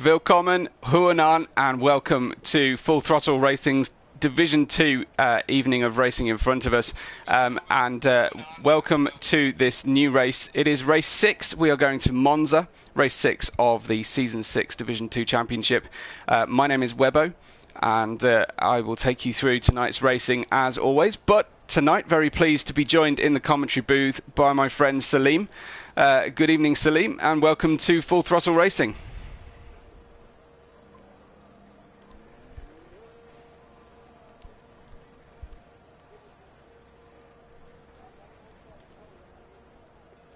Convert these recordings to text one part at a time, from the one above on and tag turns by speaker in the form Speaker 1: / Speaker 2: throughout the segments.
Speaker 1: Willkommen, Huanan, and welcome to Full Throttle Racing's Division 2 evening of racing in front of us. Welcome to this new race. It is race 6. We are going to Monza, race 6 of the Season 6 Division 2 Championship. My name is Webbo, and I will take you through tonight's racing as always. But tonight, very pleased to be joined in the commentary booth by my friend Salim. Good evening, Salim, and welcome to Full Throttle Racing.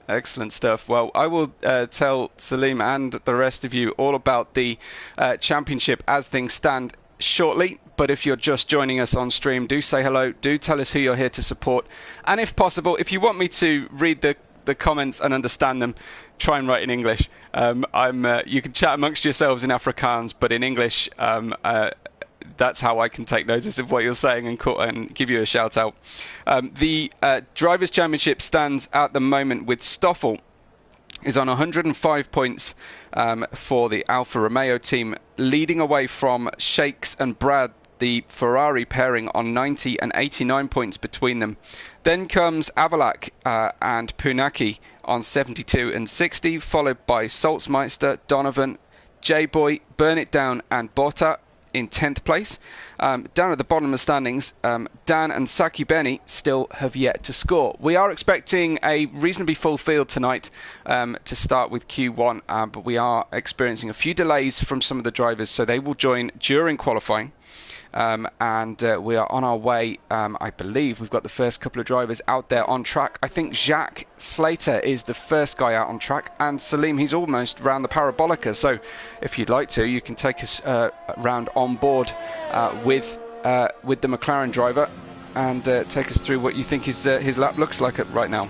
Speaker 1: Excellent stuff. Well, I will tell Salim and the rest of you all about the championship as things stand shortly. But if you're just joining us on stream, do say hello. Do tell us who you're here to support. And if possible, if you want me to read the comments and understand them, try and write in English. You can chat amongst yourselves in Afrikaans, but in English, that's how I can take notice of what you're saying and give you a shout out. The Drivers' Championship stands at the moment with Stoffel is on 105 points for the Alfa Romeo team, leading away from Shakes and Brad, the Ferrari pairing, on 90 and 89 points between them. Then comes Avalak and Punaki on 72 and 60, followed by Salzmeister, Donovan, J-Boy, Burn It Down and Botta in 10th place. Down at the bottom of the standings, Dan and Saki Beni still have yet to score. We are expecting a reasonably full field tonight to start with Q1, but we are experiencing a few delays from some of the drivers, so they will join during qualifying. We are on our way. I believe we've got the first couple of drivers out there on track. I think Jacques Slater is the first guy out on track, and Salim, he's almost round the Parabolica. So if you'd like to, you can take us round on board with the McLaren driver and take us through what you think his lap looks like right now.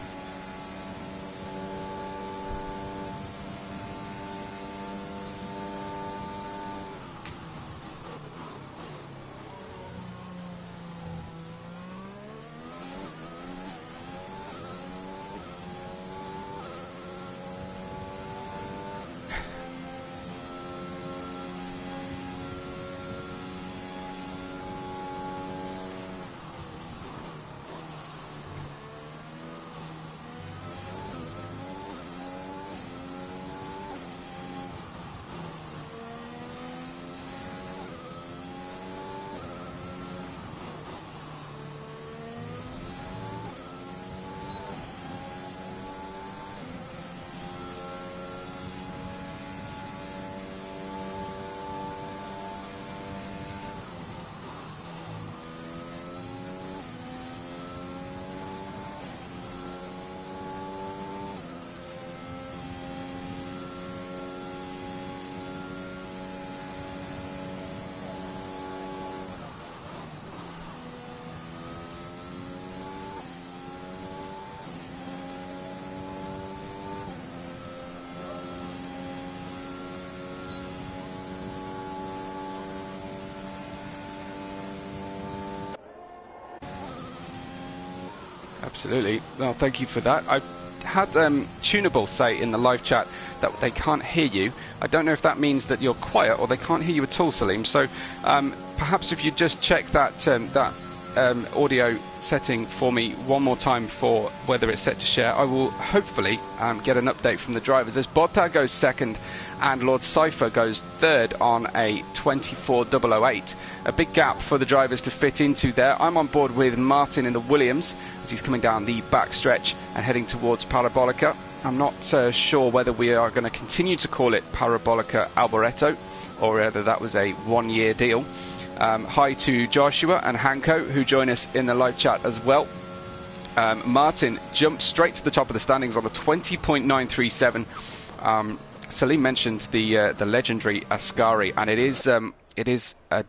Speaker 1: Absolutely. Well, thank you for that. I had Tunable say in the live chat that they can't hear you. I don't know if that means that you're quiet or they can't hear you at all, Salim. So perhaps if you just check that audio setting for me one more time for whether it's set to share, I will hopefully get an update from the drivers as Botta goes second and Lord Cypher goes third on a 24.008. A big gap for the drivers to fit into there. I'm on board with Martin in the Williams as he's coming down the back stretch and heading towards Parabolica. I'm not sure whether we are going to continue to call it Parabolica Alboreto or whether that was a one-year deal. Hi to Joshua and Hanko who join us in the live chat as well. Martin jumped straight to the top of the standings on a 20.937. Salim mentioned the legendary Ascari, and it is a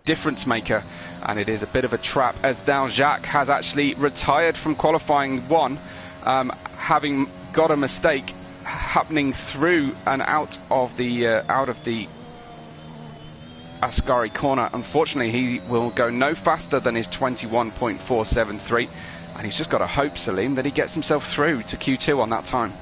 Speaker 1: difference maker, and it is a bit of a trap as now Jacques has actually retired from qualifying one, having got a mistake happening through and out of the Ascari corner. Unfortunately, he will go no faster than his 21.473, and he's just got to hope, Salim, that he gets himself through to Q2 on that time.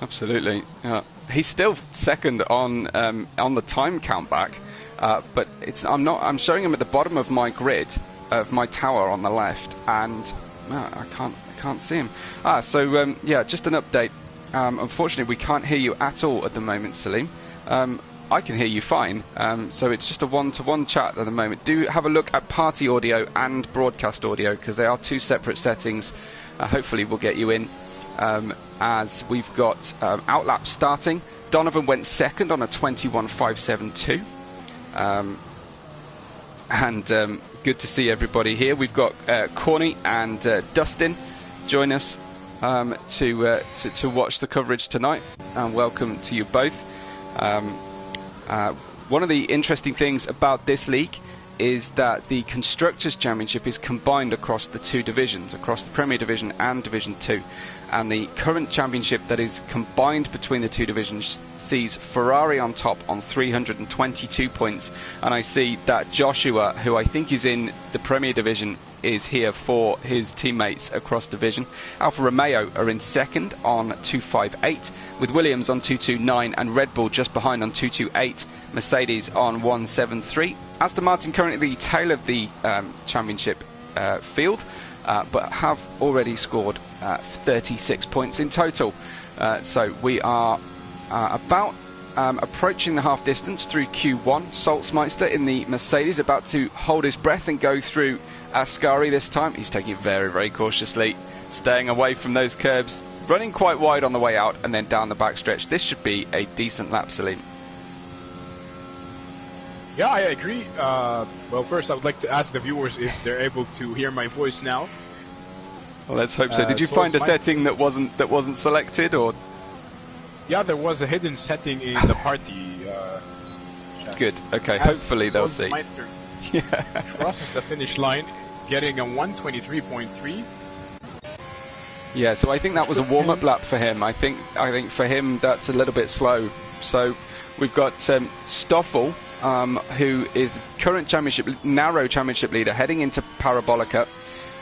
Speaker 1: Absolutely. He's still second on the time count back, but I'm showing him at the bottom of my grid of my tower on the left, and I can't see him. Yeah, just an update. Unfortunately, we can't hear you at all at the moment, Salim. I can hear you fine, so it's just a one-to-one chat at the moment. Do have a look at party audio and broadcast audio, because they are two separate settings. Hopefully we'll get you in, as we've got outlap starting. Donovan went second on a 21.572, and good to see everybody here. We've got Corny and Dustin join us to watch the coverage tonight, and welcome to you both. One of the interesting things about this league is that the Constructors' Championship is combined across the two divisions, across the Premier Division and Division 2. And the current championship that is combined between the two divisions sees Ferrari on top on 322 points. And I see that Joshua, who I think is in the Premier Division, is here for his teammates across division. Alfa Romeo are in second on 258, with Williams on 229 and Red Bull just behind on 228, Mercedes on 173. Aston Martin currently the tail of the championship field, but have already scored 36 points in total. So we are about approaching the half distance through Q1. Salzmeister in the Mercedes about to hold his breath and go through Ascari this time. He's taking it very, very cautiously, staying away from those curbs, running quite wide on the way out and then down the backstretch. This should be a decent lap, Salim.
Speaker 2: Yeah, I agree. Well, first I would like to ask the viewers if they're able to hear my voice now.
Speaker 1: Well, let's hope so. Did you find a setting that wasn't selected, or?
Speaker 2: Yeah, there was a hidden setting in the party.
Speaker 1: Good. Okay. Hopefully they'll see.
Speaker 2: Yeah. Crosses the finish line, getting a 123.3.
Speaker 1: Yeah. So I think that was a warm-up lap for him. I think for him that's a little bit slow. So we've got Stoffel, who is the current narrow championship leader, heading into Parabolica.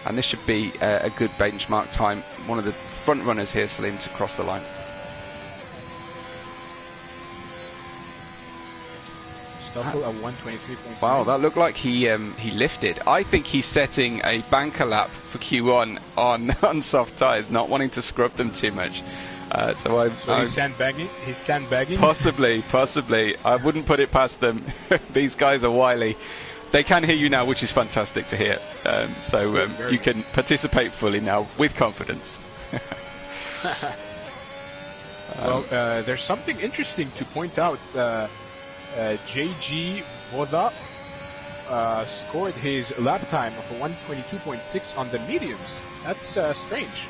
Speaker 1: And this should be a good benchmark time. One of the front runners here, Salim, to cross the line.
Speaker 2: Stoffel at 123.3.
Speaker 1: Wow, that looked like he lifted. I think he's setting a banker lap for Q1 on soft tyres, not wanting to scrub them too much. So
Speaker 2: he's sandbagging. He's sandbagging.
Speaker 1: Possibly. I wouldn't put it past them. These guys are wily. They can hear you now, which is fantastic to hear. You can participate fully now with confidence.
Speaker 2: Well, there's something interesting to point out. JG Voda scored his lap time of a 122.6 on the mediums. That's strange.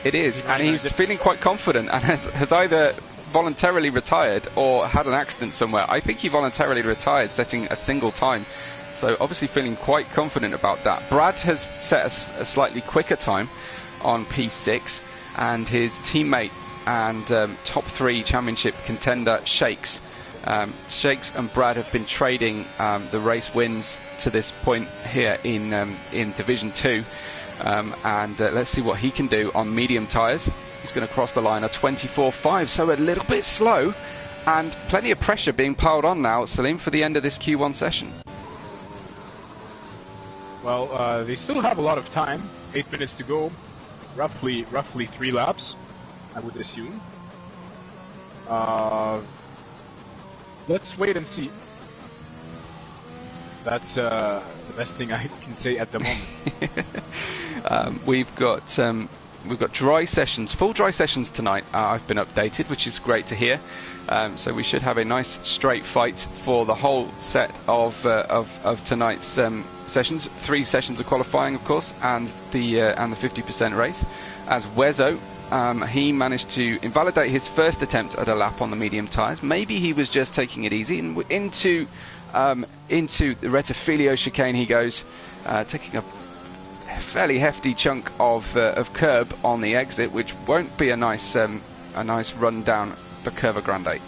Speaker 1: It is, and he's feeling quite confident and has either voluntarily retired or had an accident somewhere. I think he voluntarily retired, setting a single time. So obviously feeling quite confident about that. Brad has set a slightly quicker time on P6, and his teammate and top 3 championship contender Shakes and Brad have been trading the race wins to this point here in Division 2, and let's see what he can do on medium tyres. He's going to cross the line at 24.5, so a little bit slow, and plenty of pressure being piled on now, Salim, for the end of this Q1 session.
Speaker 2: Well, they still have a lot of time. 8 minutes to go. Roughly 3 laps, I would assume. Let's wait and see. That's the best thing I can say at the moment.
Speaker 1: We've got dry sessions, full dry sessions tonight. I've been updated, which is great to hear. So we should have a nice straight fight for the whole set of tonight's sessions. 3 sessions of qualifying, of course, and the 50% race. As Wezo, he managed to invalidate his first attempt at a lap on the medium tyres. Maybe he was just taking it easy, and into the Rettifilio chicane he goes, taking a fairly hefty chunk of curb on the exit, which won't be a nice run down the Curva Grande.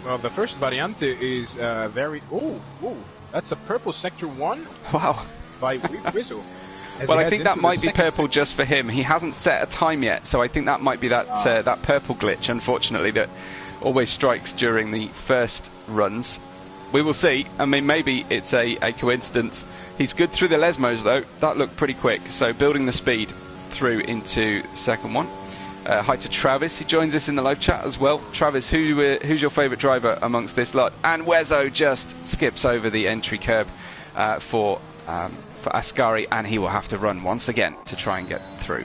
Speaker 2: Well, the first variante is very... Oh, that's a purple sector 1.
Speaker 1: Wow.
Speaker 2: By Wizzo. as
Speaker 1: Well,
Speaker 2: he
Speaker 1: I
Speaker 2: heads
Speaker 1: think that
Speaker 2: into the
Speaker 1: might be
Speaker 2: second
Speaker 1: purple
Speaker 2: segment.
Speaker 1: just for him. He hasn't set a time yet, so I think that might be that that purple glitch, unfortunately, that always strikes during the first runs. We will see. I mean, maybe it's a coincidence. He's good through the Lesmos, though. That looked pretty quick. So building the speed through into the second one. Hi to Travis, who joins us in the live chat as well. Travis, who's your favourite driver amongst this lot? And Wezo just skips over the entry curb for Ascari, and he will have to run once again to try and get through.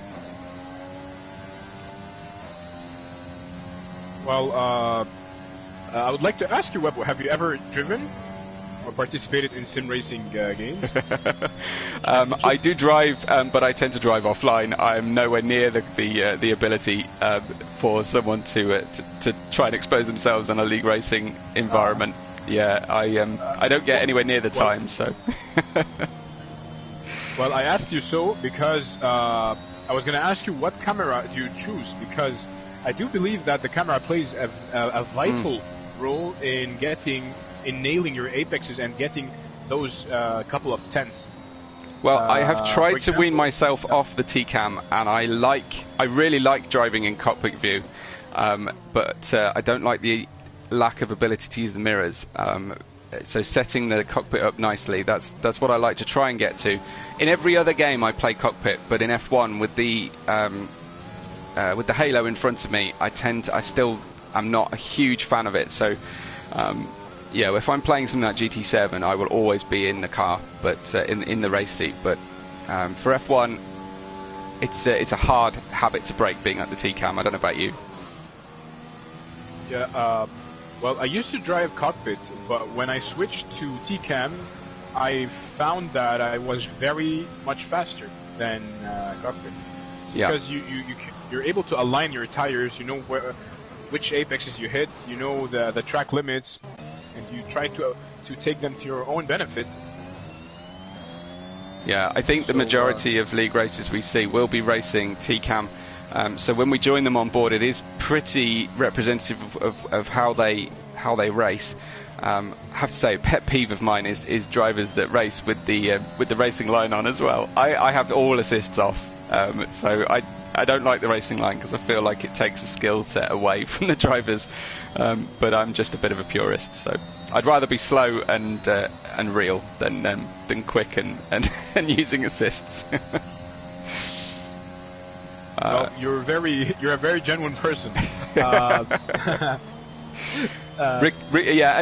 Speaker 2: Well, I would like to ask you, Web, have you ever driven or participated in sim racing games?
Speaker 1: I do drive, but I tend to drive offline. I'm nowhere near the ability for someone to try and expose themselves in a league racing environment. Yeah, I don't get anywhere near the time, so.
Speaker 2: Well, I asked you so because I was going to ask you what camera do you choose, because I do believe that the camera plays a vital role in nailing your apexes and getting those couple of tenths.
Speaker 1: Well, I have tried to wean myself off the T-cam, and I really like driving in cockpit view, but I don't like the lack of ability to use the mirrors. So setting the cockpit up nicely, that's what I like to try and get to. In every other game I play cockpit, but in F1 with the halo in front of me, I'm not a huge fan of it. So yeah, if I'm playing something like GT7, I will always be in the car, but in the race seat. But for F1, it's a hard habit to break, being at the T-cam. I don't know about you.
Speaker 2: Yeah. Well, I used to drive cockpit, but when I switched to T-cam, I found that I was very much faster than cockpit. It's because you're able to align your tires. You know which apexes you hit. You know the track limits, and you try to take them to your own benefit.
Speaker 1: Yeah, I think the majority of league races we see will be racing T-cam. So when we join them on board, it is pretty representative of how they race. I have to say, a pet peeve of mine is drivers that race with the racing line on as well. I have all assists off, so I don't like the racing line because I feel like it takes a skill set away from the drivers. But I'm just a bit of a purist, so I'd rather be slow and real than quick and using assists.
Speaker 2: Well, you're a very genuine person.
Speaker 1: Yeah,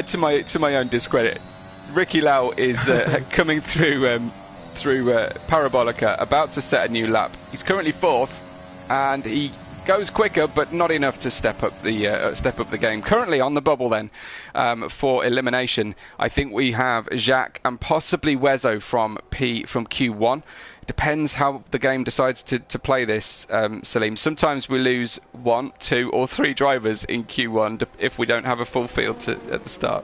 Speaker 1: to my own discredit, Ricky Lau is coming through Parabolica, about to set a new lap. He's currently fourth, and he goes quicker, but not enough to step up the game. Currently on the bubble, then, for elimination, I think we have Jacques and possibly Wezo from Q1. Depends how the game decides to play this, Salim. Sometimes we lose 1, 2, or 3 drivers in Q1 if we don't have a full field at the start.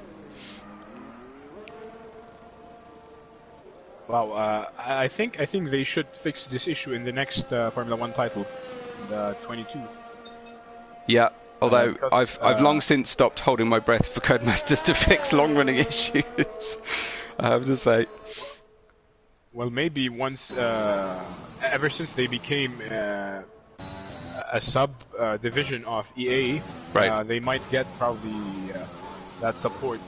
Speaker 2: Wow, I think they should fix this issue in the next Formula 1 title, the 22.
Speaker 1: Yeah, although I've long since stopped holding my breath for Codemasters to fix long-running issues. I have to say.
Speaker 2: Well, maybe once, ever since they became a sub-division of EA,
Speaker 1: right.
Speaker 2: They might get probably that support.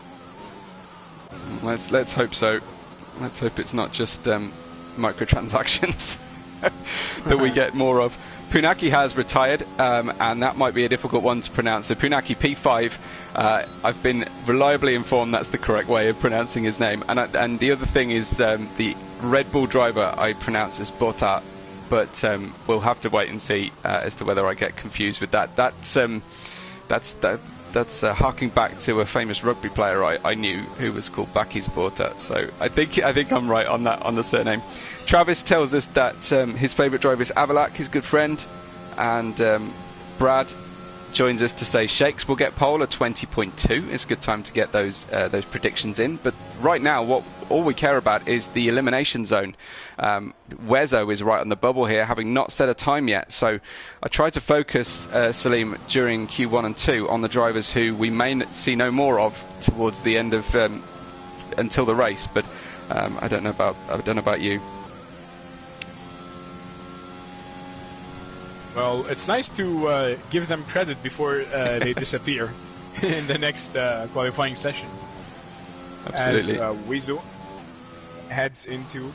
Speaker 1: Let's hope so. Let's hope it's not just microtransactions that we get more of. Punaki has retired, and that might be a difficult one to pronounce. So Punaki P5, I've been reliably informed that's the correct way of pronouncing his name. And the other thing is the Red Bull driver I pronounce as Botta, but we'll have to wait and see as to whether I get confused with that. That's harking back to a famous rugby player I knew who was called Bakis Botta. So I think I'm right on that, on the surname. Travis tells us that his favourite driver is Avalak, his good friend, and Brad joins us to say Shakes will get pole at 20.2. It's a good time to get those predictions in. But right now, all we care about is the elimination zone. Wezo is right on the bubble here, having not set a time yet. So I tried to focus, Salim, during Q1 and 2 on the drivers who we may see no more of towards the end of until the race. But I don't know about you.
Speaker 2: Well, it's nice to give them credit before they disappear in the next qualifying session.
Speaker 1: Absolutely.
Speaker 2: As Weezo heads into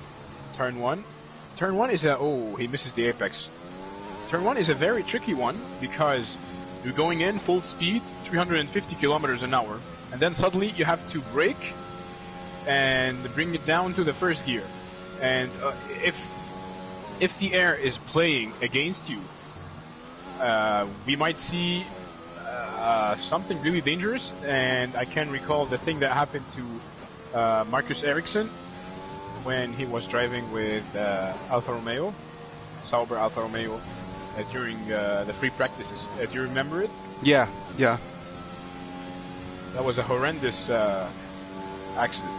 Speaker 2: turn 1. Turn 1 is he misses the apex. Turn 1 is a very tricky one because you're going in full speed, 350 kilometers an hour, and then suddenly you have to brake and bring it down to the first gear. And if the air is playing against you, we might see something really dangerous. And I can recall the thing that happened to Marcus Ericsson when he was driving with Alfa Romeo, Sauber Alfa Romeo, during the free practices. Do you remember it?
Speaker 1: Yeah.
Speaker 2: That was a horrendous accident.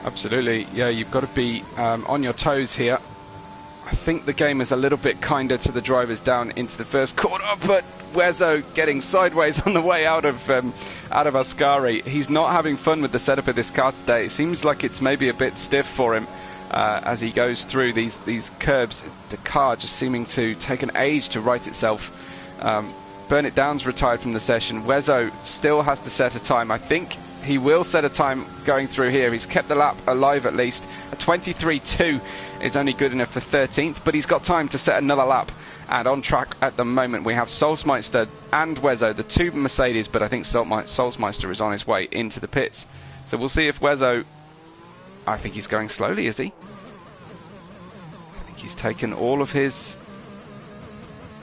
Speaker 1: Absolutely. Yeah, you've got to be on your toes here. I think the game is a little bit kinder to the drivers down into the first corner, but Wezo getting sideways on the way out of Ascari. He's not having fun with the setup of this car today. It seems like it's maybe a bit stiff for him as he goes through these curbs. The car just seeming to take an age to right itself. Burn It Down's retired from the session. Wezo still has to set a time. I think he will set a time going through here. He's kept the lap alive at least. A 23.2 is only good enough for 13th, but he's got time to set another lap. And on track at the moment, we have Solsmeister and Wezo, the two Mercedes, but I think Solsmeister is on his way into the pits. So we'll see if Wezo... I think he's going slowly, is he? I think he's taken all of his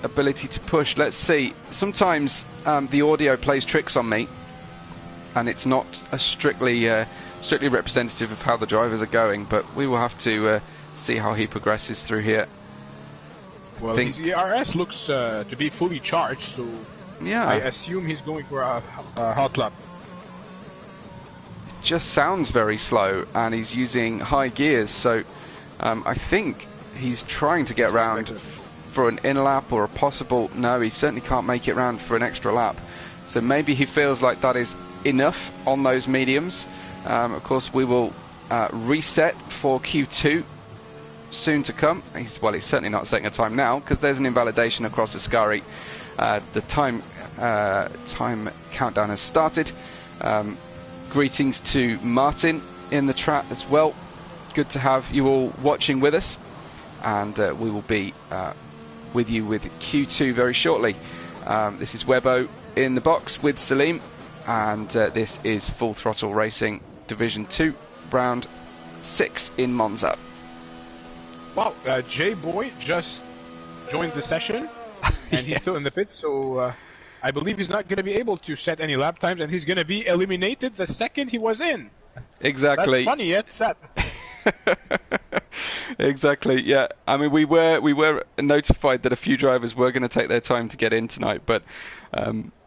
Speaker 1: ability to push. Let's see. Sometimes the audio plays tricks on me, and it's not a strictly representative of how the drivers are going, but we will have to see how he progresses through here.
Speaker 2: Well, his ERS looks to be fully charged, so
Speaker 1: yeah,
Speaker 2: I assume he's going for a hot lap.
Speaker 1: It just sounds very slow, and he's using high gears, so I think he's trying to get round for an in-lap or a possible... No, he certainly can't make it round for an extra lap. So maybe he feels like that is enough on those mediums. Of course, we will reset for Q2 soon to come. He's certainly not setting a time now because there's an invalidation across Ascari. The time countdown has started. Greetings to Martin in the chat as well. Good to have you all watching with us, and we will be with you with Q2 very shortly. This is Webbo in the box with Salim, and this is Full Throttle Racing Division 2, Round 6 in Monza.
Speaker 2: Wow, J-Boy just joined the session, and he's still in the pits, so I believe he's not going to be able to set any lap times, and he's going to be eliminated the second he was in.
Speaker 1: Exactly.
Speaker 2: That's funny, yet sad.
Speaker 1: Exactly. Yeah. I mean, we were notified that a few drivers were going to take their time to get in tonight, but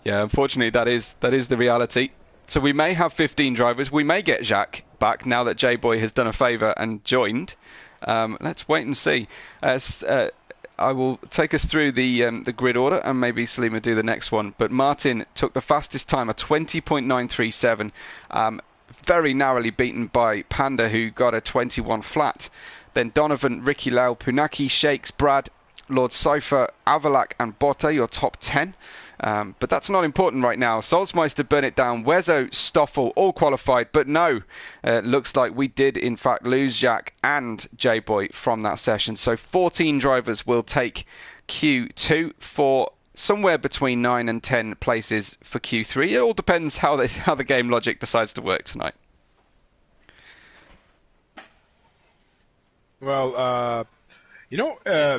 Speaker 1: yeah, unfortunately, that is the reality. So we may have 15 drivers. We may get Jacques back now that J-Boy has done a favour and joined. Let's wait and see. I will take us through the grid order, and maybe Salim will do the next one. But Martin took the fastest time, a 20.937. Very narrowly beaten by Panda, who got a 21 flat. Then Donovan, Ricky Lau, Punaki, Shakes, Brad, Lord Cypher, Avalak and Botta, your top 10. But that's not important right now. Solsmeister, Burn It Down, Wezo, Stoffel, all qualified. But no, looks like we did in fact lose Jack and J-Boy from that session. So 14 drivers will take Q2 for somewhere between 9 and 10 places for Q3. It all depends how the game logic decides to work tonight.
Speaker 2: Well,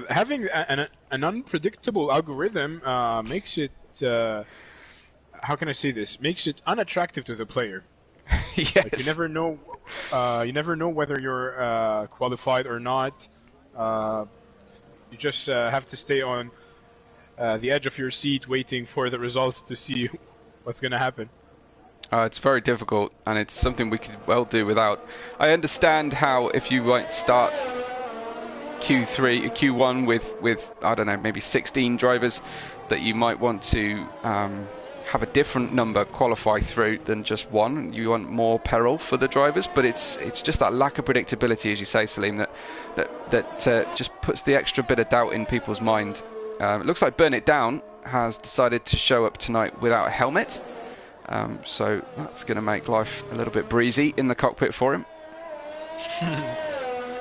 Speaker 2: having an unpredictable algorithm makes it, how can I say this? Makes it unattractive to the player.
Speaker 1: Yes.
Speaker 2: Like you never know whether you're qualified or not. You just have to stay on the edge of your seat waiting for the results to see what's going to happen.
Speaker 1: It's very difficult, and it's something we could well do without. I understand how if you might start Q1 with I don't know, maybe 16 drivers, that you might want to have a different number qualify through than just one. You want more peril for the drivers, but it's just that lack of predictability, as you say, Salim, that just puts the extra bit of doubt in people's mind. It looks like Burn It Down has decided to show up tonight without a helmet. So that's going to make life a little bit breezy in the cockpit for him.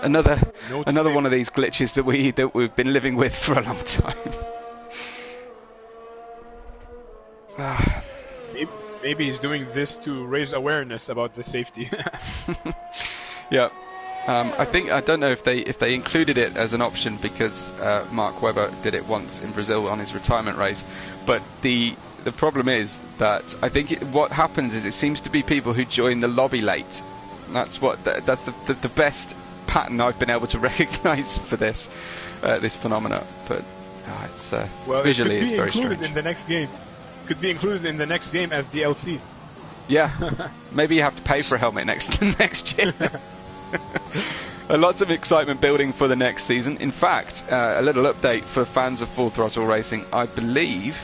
Speaker 1: another one of these glitches that we've been living with for a long time.
Speaker 2: Maybe he's doing this to raise awareness about the safety.
Speaker 1: Yeah. I don't know if they included it as an option because Mark Webber did it once in Brazil on his retirement race, but the problem is that I think what happens is it seems to be people who join the lobby late. That's the best pattern I've been able to recognise for this phenomena. But it's visually it's very strange.
Speaker 2: In the next game. Could be included in the next game as DLC.
Speaker 1: Yeah, maybe you have to pay for a helmet next year. Lots of excitement building for the next season. In fact, a little update for fans of Full Throttle Racing. I believe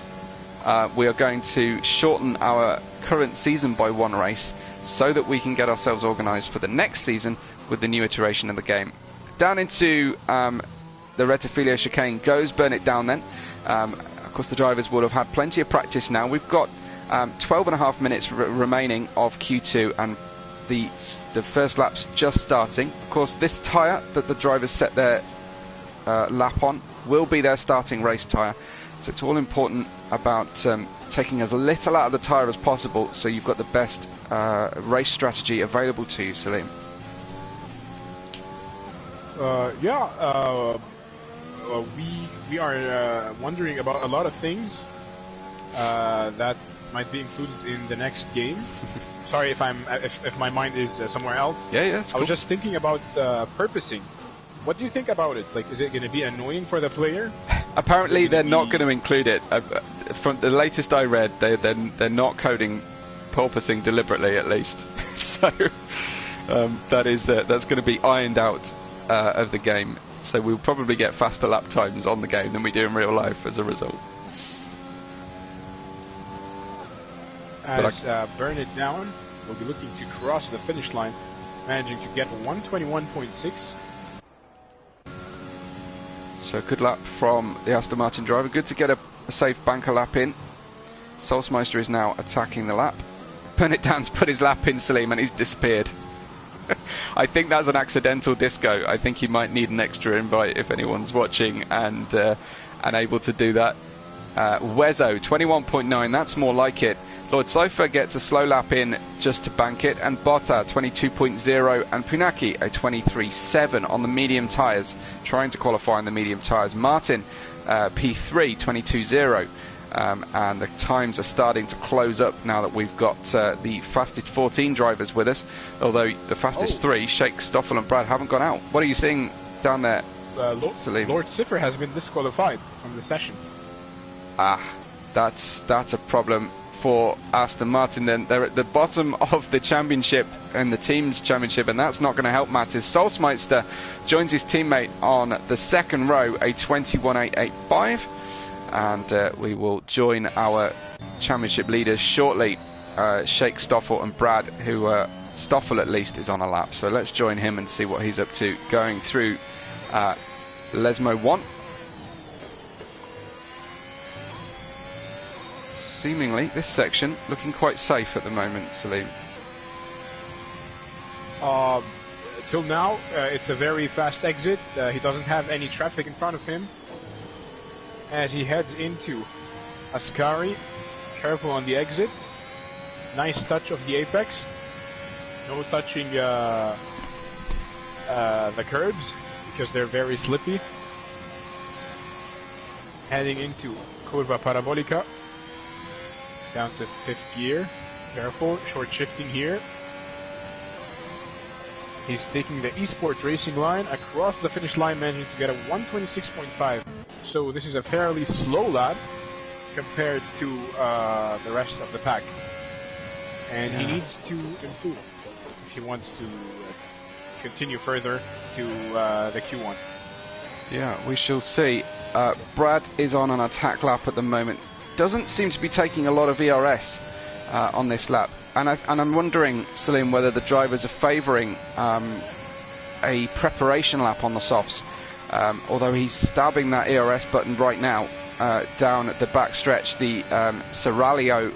Speaker 1: we are going to shorten our current season by one race so that we can get ourselves organised for the next season with the new iteration of the game. Down into the Rettifilio chicane goes Burn It Down then. Of course, the drivers will have had plenty of practice now. We've got 12.5 minutes remaining of Q2 and the first lap's just starting. Of course, this tyre that the drivers set their lap on will be their starting race tyre. So it's all important about taking as little out of the tyre as possible so you've got the best race strategy available to you, Salim.
Speaker 2: We are wondering about a lot of things that might be included in the next game. Sorry if my mind is somewhere else.
Speaker 1: Yeah,
Speaker 2: I was just thinking about purposing. What do you think about it? Like, is it going to be annoying for the player?
Speaker 1: Apparently, they're not going to include it. From the latest I read, they're not coding porpoising deliberately, at least. So that's going to be ironed out of the game. So we'll probably get faster lap times on the game than we do in real life as a result.
Speaker 2: As Burn It Down will be looking to cross the finish line, managing to get 121.6.
Speaker 1: So good lap from the Aston Martin driver. Good to get a safe banker lap in. Solsmeister is now attacking the lap. Burn It Down's put his lap in, Salim, and he's disappeared. I think that's an accidental disco. I think he might need an extra invite if anyone's watching and able to do that. Wezo, 21.9, that's more like it. Lord Cypher gets a slow lap in just to bank it, and Botta, 22.0, and Punaki, a 23.7 on the medium tyres, trying to qualify on the medium tyres. Martin, P3, 22.0. And the times are starting to close up now that we've got the fastest 14 drivers with us, although the fastest 3, Sheikh, Stoffel and Brad, haven't gone out. What are you seeing down there, Salim?
Speaker 2: Lord Cipher has been disqualified from the session.
Speaker 1: That's a problem for Aston Martin. Then they're at the bottom of the championship and the team's championship, and that's not going to help matters. Solsmeister joins his teammate on the second row, a 21.885. And we will join our championship leaders shortly, Sheikh, Stoffel and Brad, who Stoffel at least is on a lap. So let's join him and see what he's up to going through Lesmo 1. Seemingly this section looking quite safe at the moment, Salim.
Speaker 2: Till now, it's a very fast exit. He doesn't have any traffic in front of him. As he heads into Ascari, careful on the exit. Nice touch of the apex. No touching the curbs because they're very slippy. Heading into Curva Parabolica. Down to 5th gear. Careful, short shifting here. He's taking the eSport racing line across the finish line, managing to get a 126.5. So this is a fairly slow lap compared to the rest of the pack. And he needs to improve if he wants to continue further to the Q1.
Speaker 1: Yeah, we shall see. Brad is on an attack lap at the moment. Doesn't seem to be taking a lot of ERS on this lap. And I'm wondering, Salim, whether the drivers are favouring a preparation lap on the softs. Although he's stabbing that ERS button right now, down the backstretch, the Seraglio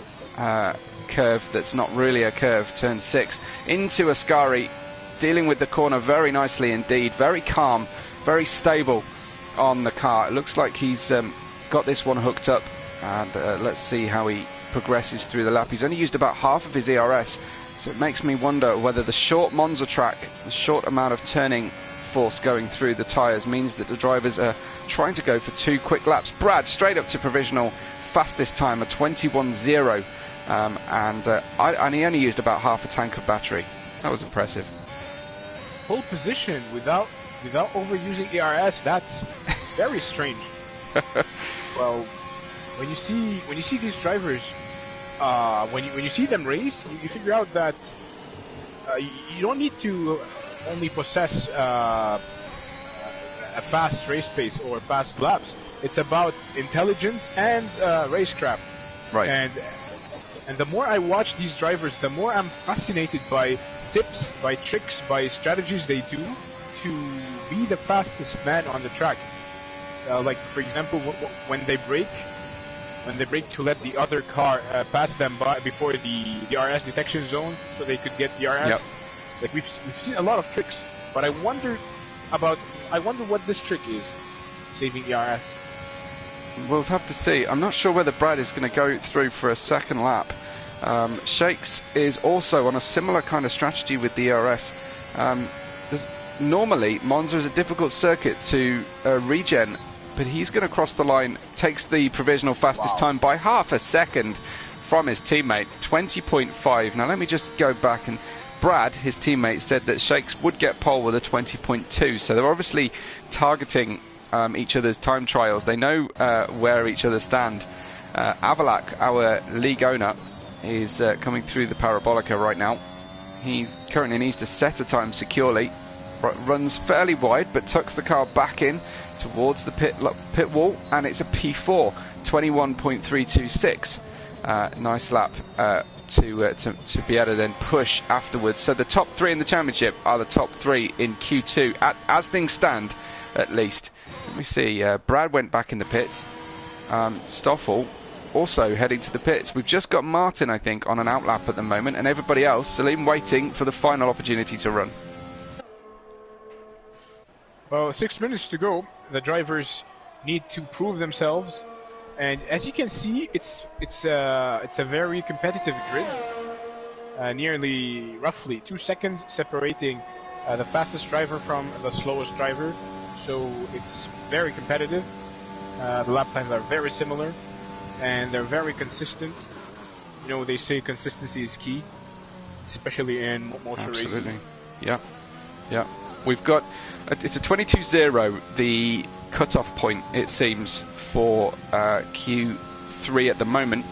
Speaker 1: curve that's not really a curve, turn 6, into Ascari, dealing with the corner very nicely indeed, very calm, very stable on the car. It looks like he's got this one hooked up, and let's see how he progresses through the lap. He's only used about half of his ERS, so it makes me wonder whether the short Monza track, the short amount of turning force going through the tyres, means that the drivers are trying to go for 2 quick laps. Brad straight up to provisional fastest time, a 21.0, and he only used about half a tank of battery. That was impressive.
Speaker 2: Pole position without overusing ERS, that's very strange. Well, when you see these drivers, when you see them race, you figure out that you don't need to only possess a fast race pace or fast laps. It's about intelligence and racecraft.
Speaker 1: Right.
Speaker 2: And the more I watch these drivers, the more I'm fascinated by tips, by tricks, by strategies they do to be the fastest man on the track. Like, for example, when they brake to let the other car pass them by before the RS detection zone, so they could get the RS.
Speaker 1: Yep.
Speaker 2: Like, we've seen a lot of tricks, but I wonder what this trick is, saving ERS.
Speaker 1: We'll have to see. I'm not sure whether Brad is going to go through for a second lap. Shakes is also on a similar kind of strategy with the ERS. Normally, Monza is a difficult circuit to regen, but he's going to cross the line, takes the provisional fastest time by half a second from his teammate, 20.5. Now let me just go back, and Brad, his teammate, said that Shakes would get pole with a 20.2, so they're obviously targeting each other's time trials. They know where each other stand. Avalak, our league owner, is coming through the parabolica right now. He currently needs to set a time securely. Runs fairly wide, but tucks the car back in towards the pit wall, and it's a P4, 21.326. Nice lap to be able to then push afterwards. So the top 3 in the championship are the top 3 in Q2, as things stand, at least. Let me see. Brad went back in the pits. Stoffel also heading to the pits. We've just got Martin, I think, on an outlap at the moment, and everybody else, Salim, waiting for the final opportunity to run.
Speaker 2: Well, 6 minutes to go. The drivers need to prove themselves, and as you can see, it's a very competitive grid. Roughly 2 seconds separating the fastest driver from the slowest driver, so it's very competitive. The lap times are very similar, and they're very consistent. You know, they say consistency is key, especially in motor racing.
Speaker 1: Absolutely. Yeah. We've got it's a 22.0, the cut-off point, it seems, for Q3 at the moment.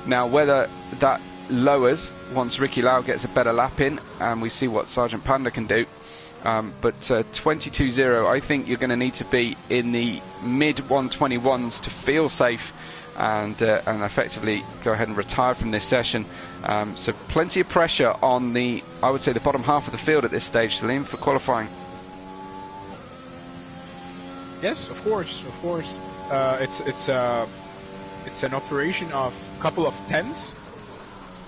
Speaker 1: Now, whether that lowers once Ricky Lau gets a better lap in, and we see what Sergeant Panda can do. But 22.0, I think you're going to need to be in the mid 121s to feel safe and effectively go ahead and retire from this session. So plenty of pressure on I would say, the bottom half of the field at this stage, Salim, for qualifying.
Speaker 2: Yes, of course. It's an operation of a couple of tenths,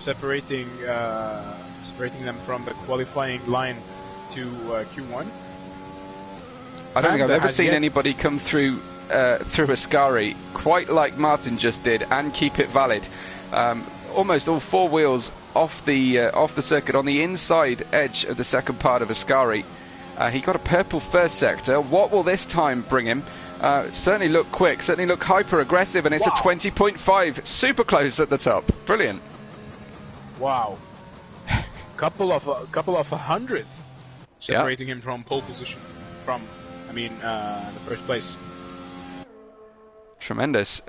Speaker 2: separating them from the qualifying line to Q1.
Speaker 1: I don't think I've ever seen anybody come through Ascari quite like Martin just did and keep it valid. Almost all 4 wheels off the circuit on the inside edge of the second part of Ascari. He got a purple first sector. What will this time bring him? Certainly look quick, certainly look hyper aggressive, and it's a 20.5, super close at the top. Brilliant.
Speaker 2: Wow. couple of 100 separating him from pole position, the first place.
Speaker 1: Tremendously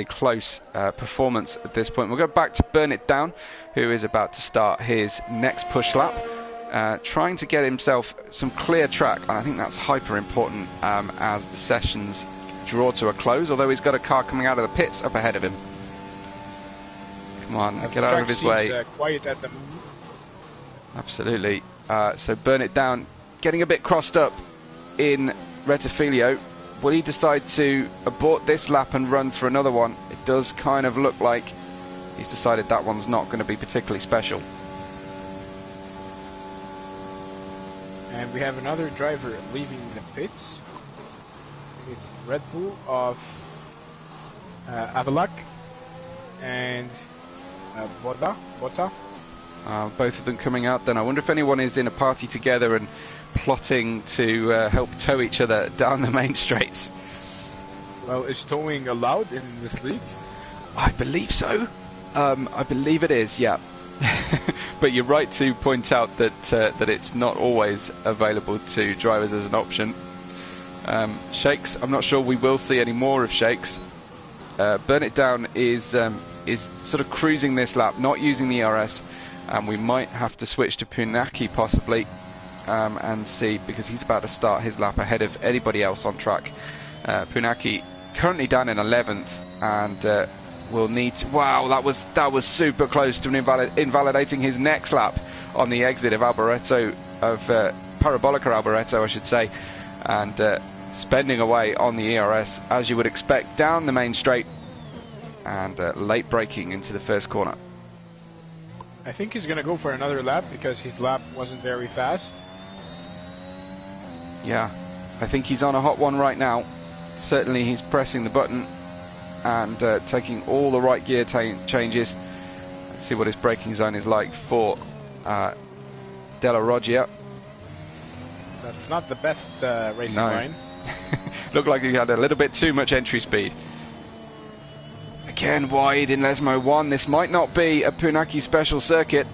Speaker 1: close performance at this point. We'll go back to Burn It Down, who is about to start his next push lap. Trying to get himself some clear track, and I think that's hyper important as the sessions draw to a close, although he's got a car coming out of the pits up ahead of him. Come on, get out of his way.
Speaker 2: Quiet at the moment.
Speaker 1: Absolutely. So Burn It Down getting a bit crossed up in Rettifilio. Will he decide to abort this lap and run for another one? It does kind of look like he's decided that one's not going to be particularly special.
Speaker 2: And we have another driver leaving the pits. It's Red Bull of Avalak and Botta.
Speaker 1: Both of them coming out then. I wonder if anyone is in a party together and plotting to help tow each other down the main straights.
Speaker 2: Well, is towing allowed in this league?
Speaker 1: I believe so. I believe it is, yeah. But you're right to point out that that it's not always available to drivers as an option. Shakes, I'm not sure we will see any more of Shakes. Burn It Down is sort of cruising this lap, not using the ERS, and we might have to switch to Punaki possibly and see, because he's about to start his lap ahead of anybody else on track. Punaki currently down in 11th, and will need to, wow, that was super close to invalidating his next lap on the exit of Alboreto, of Parabolica Alboreto I should say, and spending away on the ERS as you would expect down the main straight, and late braking into the first corner.
Speaker 2: I think he's gonna go for another lap because his lap wasn't very fast.
Speaker 1: Yeah, I think he's on a hot one right now. Certainly he's pressing the button and taking all the right gear changes. Let's see what his braking zone is like for Della Roggia.
Speaker 2: That's not the best racing line.
Speaker 1: Looked like he had a little bit too much entry speed. Again wide in Lesmo 1. This might not be a Punaki special circuit.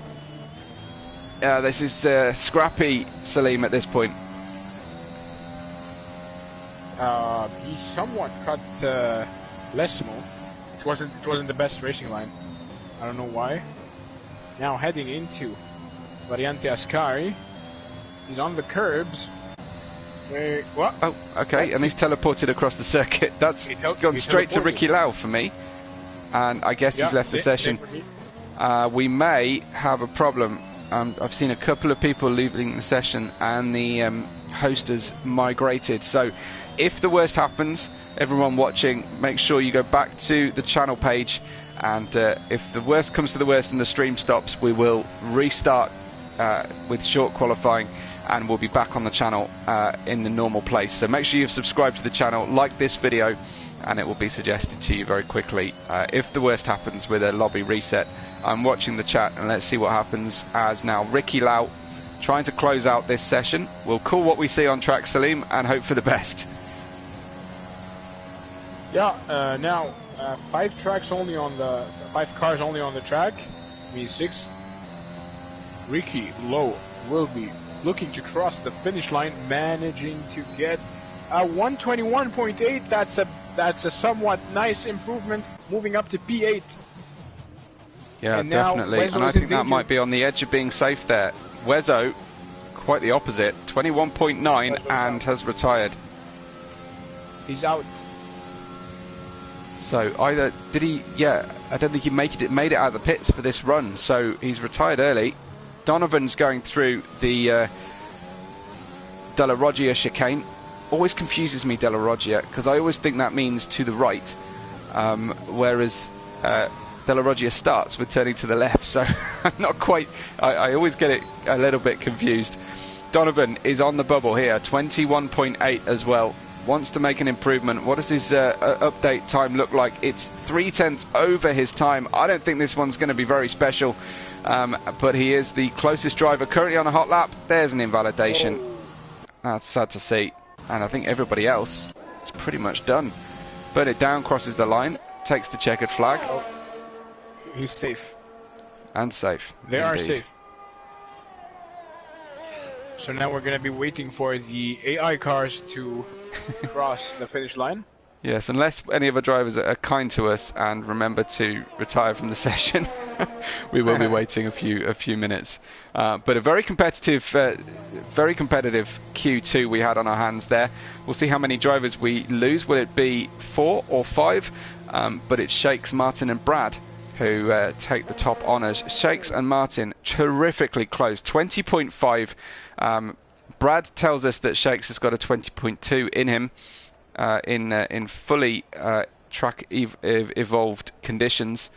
Speaker 1: This is scrappy Salim at this point.
Speaker 2: He somewhat cut Lesmo. It wasn't the best racing line. I don't know why. Now heading into Variante Ascari. He's on the curbs. What?
Speaker 1: Oh, okay, and he's teleported across the circuit. That's gone straight to Ricky Lau for me. And I guess he's left the session. We may have a problem. I've seen a couple of people leaving the session, and the host has migrated. So if the worst happens, everyone watching, make sure you go back to the channel page, and if the worst comes to the worst and the stream stops, we will restart with short qualifying, and we'll be back on the channel in the normal place. So make sure you've subscribed to the channel, like this video, and it will be suggested to you very quickly if the worst happens with a lobby reset. I'm watching the chat, and let's see what happens as now Ricky Lau trying to close out this session. We'll call what we see on track, Salim, and hope for the best.
Speaker 2: Yeah, now 5 cars only on the track, means 6. Ricky Lau will be looking to cross the finish line, managing to get a 121.8. That's a somewhat nice improvement, moving up to P8.
Speaker 1: Yeah, and definitely, and I think that might be on the edge of being safe there. Wezo, quite the opposite, 21.9, and has retired.
Speaker 2: He's out.
Speaker 1: So either did he? Yeah, I don't think he made it out of the pits for this run. So he's retired early. Donovan's going through the Della Roggia chicane. Always confuses me, Della Roggia, because I always think that means to the right, whereas Della Roggia starts with turning to the left. So I'm not quite. I always get it a little bit confused. Donovan is on the bubble here, 21.8 as well. Wants to make an improvement. What does his update time look like? It's 0.3 over his time. I don't think this one's going to be very special, but he is the closest driver currently on a hot lap. There's an invalidation. That's sad to see. And I think everybody else is pretty much done. Burn It Down crosses the line, takes the checkered flag.
Speaker 2: Oh, he's safe.
Speaker 1: And safe.
Speaker 2: They are safe. So now we're going to be waiting for the AI cars to cross the finish line.
Speaker 1: Yes, unless any of the drivers are kind to us and remember to retire from the session, we will be waiting a few minutes. But a very competitive Q2 we had on our hands there. We'll see how many drivers we lose. Will it be 4 or 5? But it's Shakes, Martin, and Brad who take the top honours. Shakes and Martin terrifically close, 20.5. Brad tells us that Shakes has got a 20.2 in him. in fully track evolved conditions.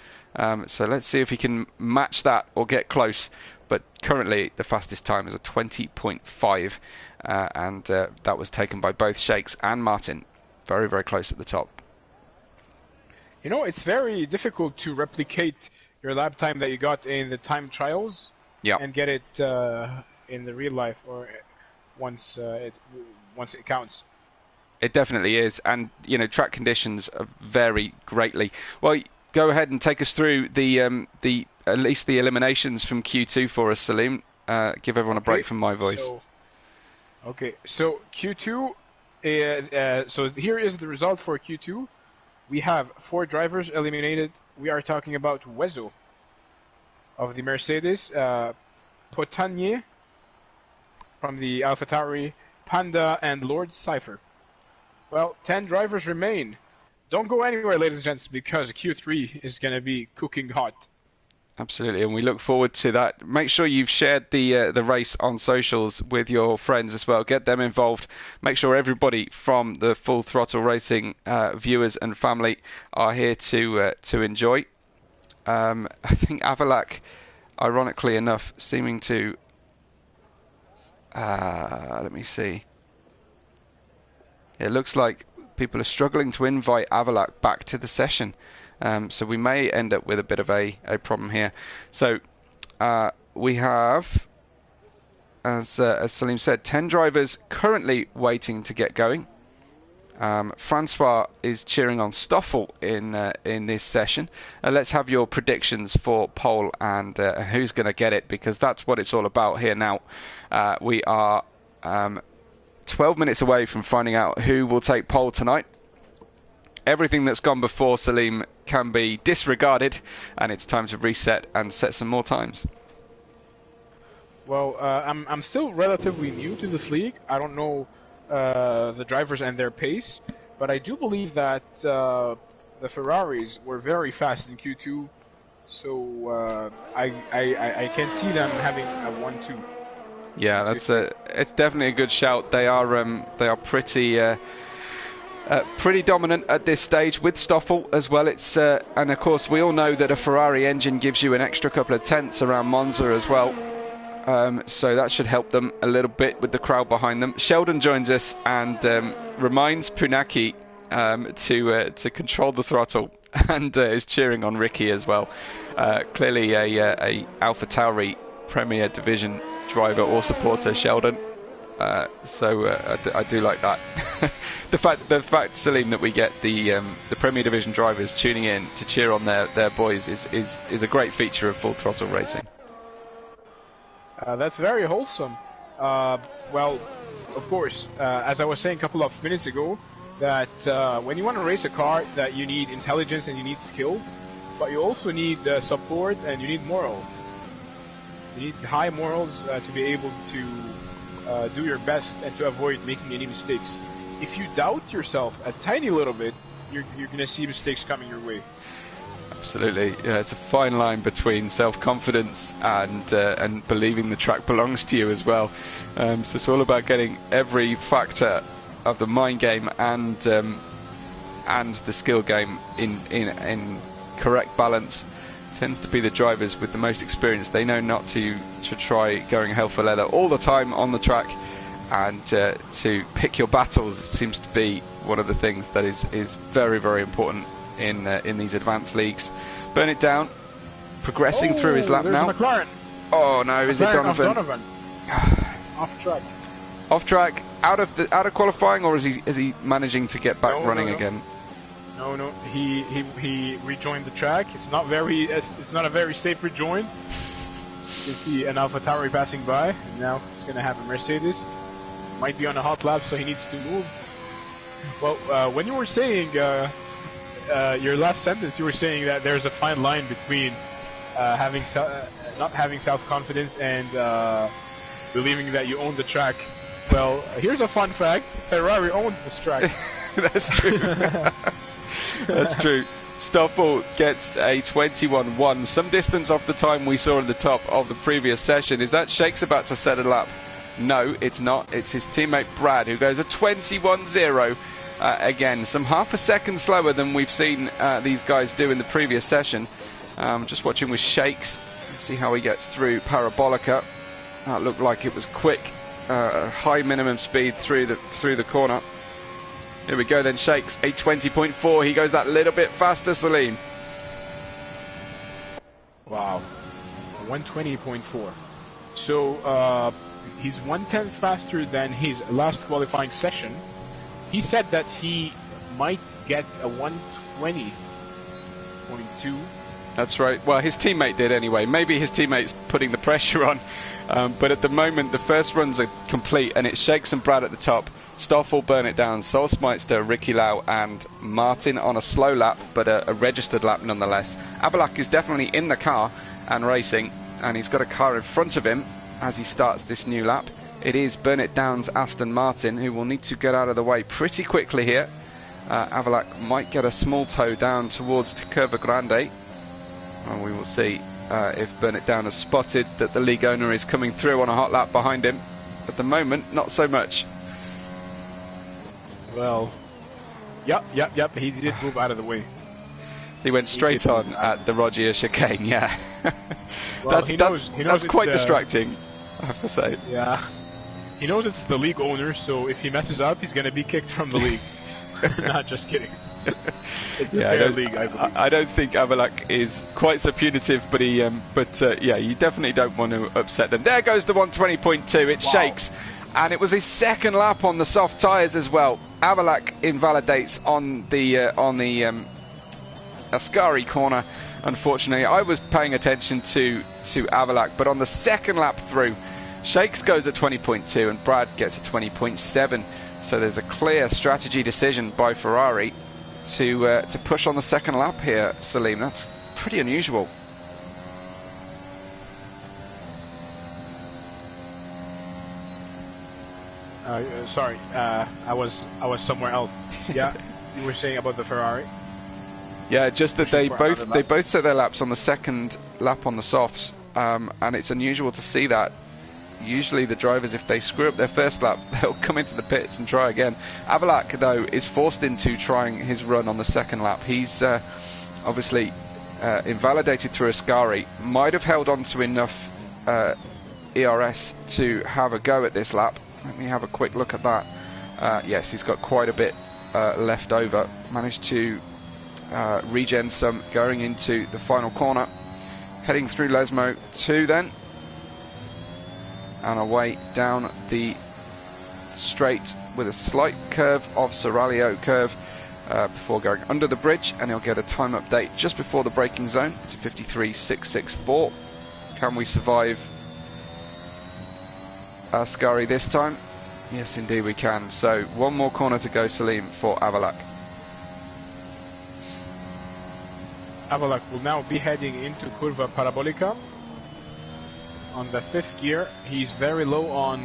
Speaker 1: So let's see if he can match that or get close. But currently the fastest time is a 20.5, and that was taken by both Shakes and Martin. Very, very close at the top.
Speaker 2: You know, it's very difficult to replicate your lap time that you got in the time trials and get it in the real life, or once it counts.
Speaker 1: It definitely is, and you know, track conditions vary greatly. Well, go ahead and take us through the at least the eliminations from Q2 for us, Salim. Give everyone a break from my voice.
Speaker 2: So Q2. So here is the result for Q2. We have 4 drivers eliminated. We are talking about Wezo of the Mercedes, Potanier from the AlphaTauri, Panda, and Lord Cypher. Well, 10 drivers remain. Don't go anywhere, ladies and gents, because Q3 is going to be cooking hot.
Speaker 1: Absolutely, and we look forward to that. Make sure you've shared the race on socials with your friends as well. Get them involved. Make sure everybody from the Full Throttle Racing viewers and family are here to enjoy. I think Avalak, ironically enough, seeming to... let me see. It looks like people are struggling to invite Avalak back to the session. So we may end up with a bit of a problem here. So we have, as Salim said, 10 drivers currently waiting to get going. Francois is cheering on Stoffel in this session. Let's have your predictions for pole and who's going to get it, because that's what it's all about here now. We are 12 minutes away from finding out who will take pole tonight. Everything that's gone before, Salim, can be disregarded, and it's time to reset and set some more times.
Speaker 2: Well, I'm still relatively new to this league. I don't know the drivers and their pace, but I do believe that the Ferraris were very fast in Q2, so I can see them having a 1-2.
Speaker 1: Yeah, it's definitely a good shout. They are pretty dominant at this stage with Stoffel as well. It's and of course we all know that a Ferrari engine gives you an extra couple of tenths around Monza as well. So that should help them a little bit with the crowd behind them. Sheldon joins us and reminds Punaki to control the throttle, and is cheering on Ricky as well. Clearly a AlphaTauri Premier Division driver or supporter, Sheldon. So I do like that. the fact, Salim, that we get the Premier Division drivers tuning in to cheer on their boys is a great feature of Full Throttle Racing.
Speaker 2: That's very wholesome. Well, of course, as I was saying a couple of minutes ago, that when you want to race a car, that you need intelligence and you need skills, but you also need support and you need morale. You need high morals to be able to do your best and to avoid making any mistakes. If you doubt yourself a tiny little bit, you're going to see mistakes coming your way.
Speaker 1: Absolutely, yeah. It's a fine line between self-confidence and believing the track belongs to you as well. So it's all about getting every factor of the mind game and the skill game in correct balance. Tends to be the drivers with the most experience. They know not to try going hell for leather all the time on the track, and to pick your battles seems to be one of the things that is very, very important in these advanced leagues. Burn it down, progressing through his lap now.
Speaker 2: McLaren.
Speaker 1: Oh no, is it Donovan?
Speaker 2: Off track.
Speaker 1: Off track, out of qualifying, or is he managing to get back running again?
Speaker 2: No, he rejoined the track. It's not a very safe rejoin. You can see an AlphaTauri passing by, and now he's going to have a Mercedes. Might be on a hot lap, so he needs to move. Well, when you were saying your last sentence, you were saying that there's a fine line between not having self-confidence and believing that you own the track. Well, here's a fun fact: Ferrari owns this track.
Speaker 1: That's true. That's true. Stoffel gets a 21.1, some distance off the time we saw at the top of the previous session. Is that Shake's about to set a lap? No, it's not. It's his teammate Brad who goes a 21.0 again. Some half a second slower than we've seen these guys do in the previous session. Just watching with Shakes. See how he gets through Parabolica. That looked like it was quick. High minimum speed through the corner. Here we go then, Shakes, a 20.4. He goes that little bit faster, Salim.
Speaker 2: Wow, 120.4. So he's 1/10 faster than his last qualifying session. He said that he might get a 120.2.
Speaker 1: That's right. Well, his teammate did anyway. Maybe his teammate's putting the pressure on. But at the moment, the first runs are complete, and it's Shakes and Brad at the top. Stoffel, Burn It Down, Solsmeister, Ricky Lau, and Martin on a slow lap, but a registered lap nonetheless. Abelak is definitely in the car and racing, and he's got a car in front of him as he starts this new lap. It is Burn It Down's Aston Martin, who will need to get out of the way pretty quickly here. Abelak might get a small toe down towards Curva Grande, and we will see if Burn It Down has spotted that the league owner is coming through on a hot lap behind him. At the moment, not so much.
Speaker 2: Well, yep, he did move out of the way.
Speaker 1: He went straight on at the Rogier chicane, yeah.
Speaker 2: Well,
Speaker 1: that's quite distracting, I have to say.
Speaker 2: Yeah. He knows it's the league owner, so if he messes up, he's going to be kicked from the league. Not just kidding. It's a fair league, I believe.
Speaker 1: I don't think Abelak is quite so punitive, but yeah, you definitely don't want to upset them. There goes the 120.2. It Shakes, and it was his second lap on the soft tyres as well. Abelak invalidates on the Ascari corner. Unfortunately, I was paying attention to Abelak, but on the second lap through, Shakes goes at 20.2 and Brad gets a 20.7. So there's a clear strategy decision by Ferrari to push on the second lap here, Salim. That's pretty unusual.
Speaker 2: Sorry, I was somewhere else. Yeah, you were saying about the Ferrari.
Speaker 1: Yeah, just that they both set their laps on the second lap on the softs, and it's unusual to see that. Usually the drivers, if they screw up their first lap, they'll come into the pits and try again. Abelak, though, is forced into trying his run on the second lap. He's obviously invalidated through Ascari. Might have held on to enough ERS to have a go at this lap. Let me have a quick look at that. Yes, he's got quite a bit left over. Managed to regen some going into the final corner. Heading through Lesmo 2 then. And away down the straight with a slight curve of Serralio curve before going under the bridge, and he'll get a time update just before the braking zone. It's a 53.664. Can we survive Ascari this time? Yes, indeed we can. So one more corner to go, Salim, for Abelak.
Speaker 2: Abelak will now be heading into Curva Parabolica. On the fifth gear, he's very low on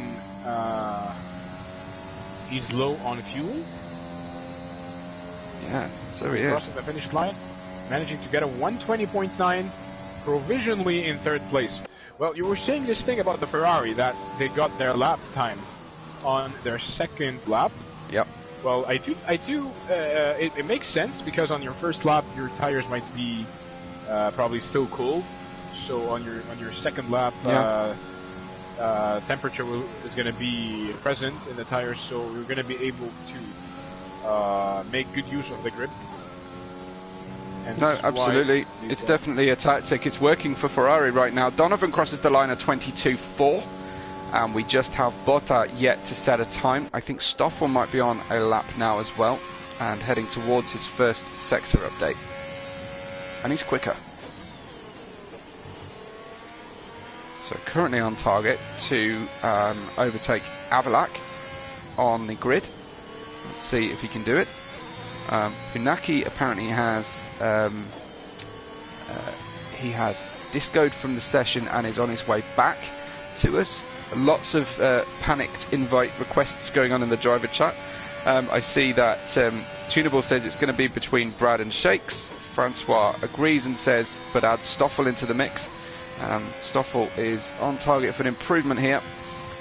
Speaker 2: fuel.
Speaker 1: Yeah, so he is.
Speaker 2: Crossing the finish line, managing to get a 120.9, provisionally in third place. Well, you were saying this thing about the Ferrari, that they got their lap time on their second lap.
Speaker 1: Yep.
Speaker 2: Well, I do. It makes sense, because on your first lap, your tires might be probably still cold. So on your second lap, temperature is going to be present in the tires, so you're going to be able to make good use of the grip. And
Speaker 1: no, absolutely. It's definitely a tactic. It's working for Ferrari right now. Donovan crosses the line at 22.4, and we just have Botta yet to set a time. I think Stoffel might be on a lap now as well, and heading towards his first sector update. And he's quicker. So currently on target to overtake Abelak on the grid. Let's see if he can do it. Funaki apparently has discoed from the session and is on his way back to us. Lots of panicked invite requests going on in the driver chat. I see that Tunable says it's going to be between Brad and Shakes. Francois agrees and says, but adds Stoffel into the mix. Stoffel is on target for an improvement here,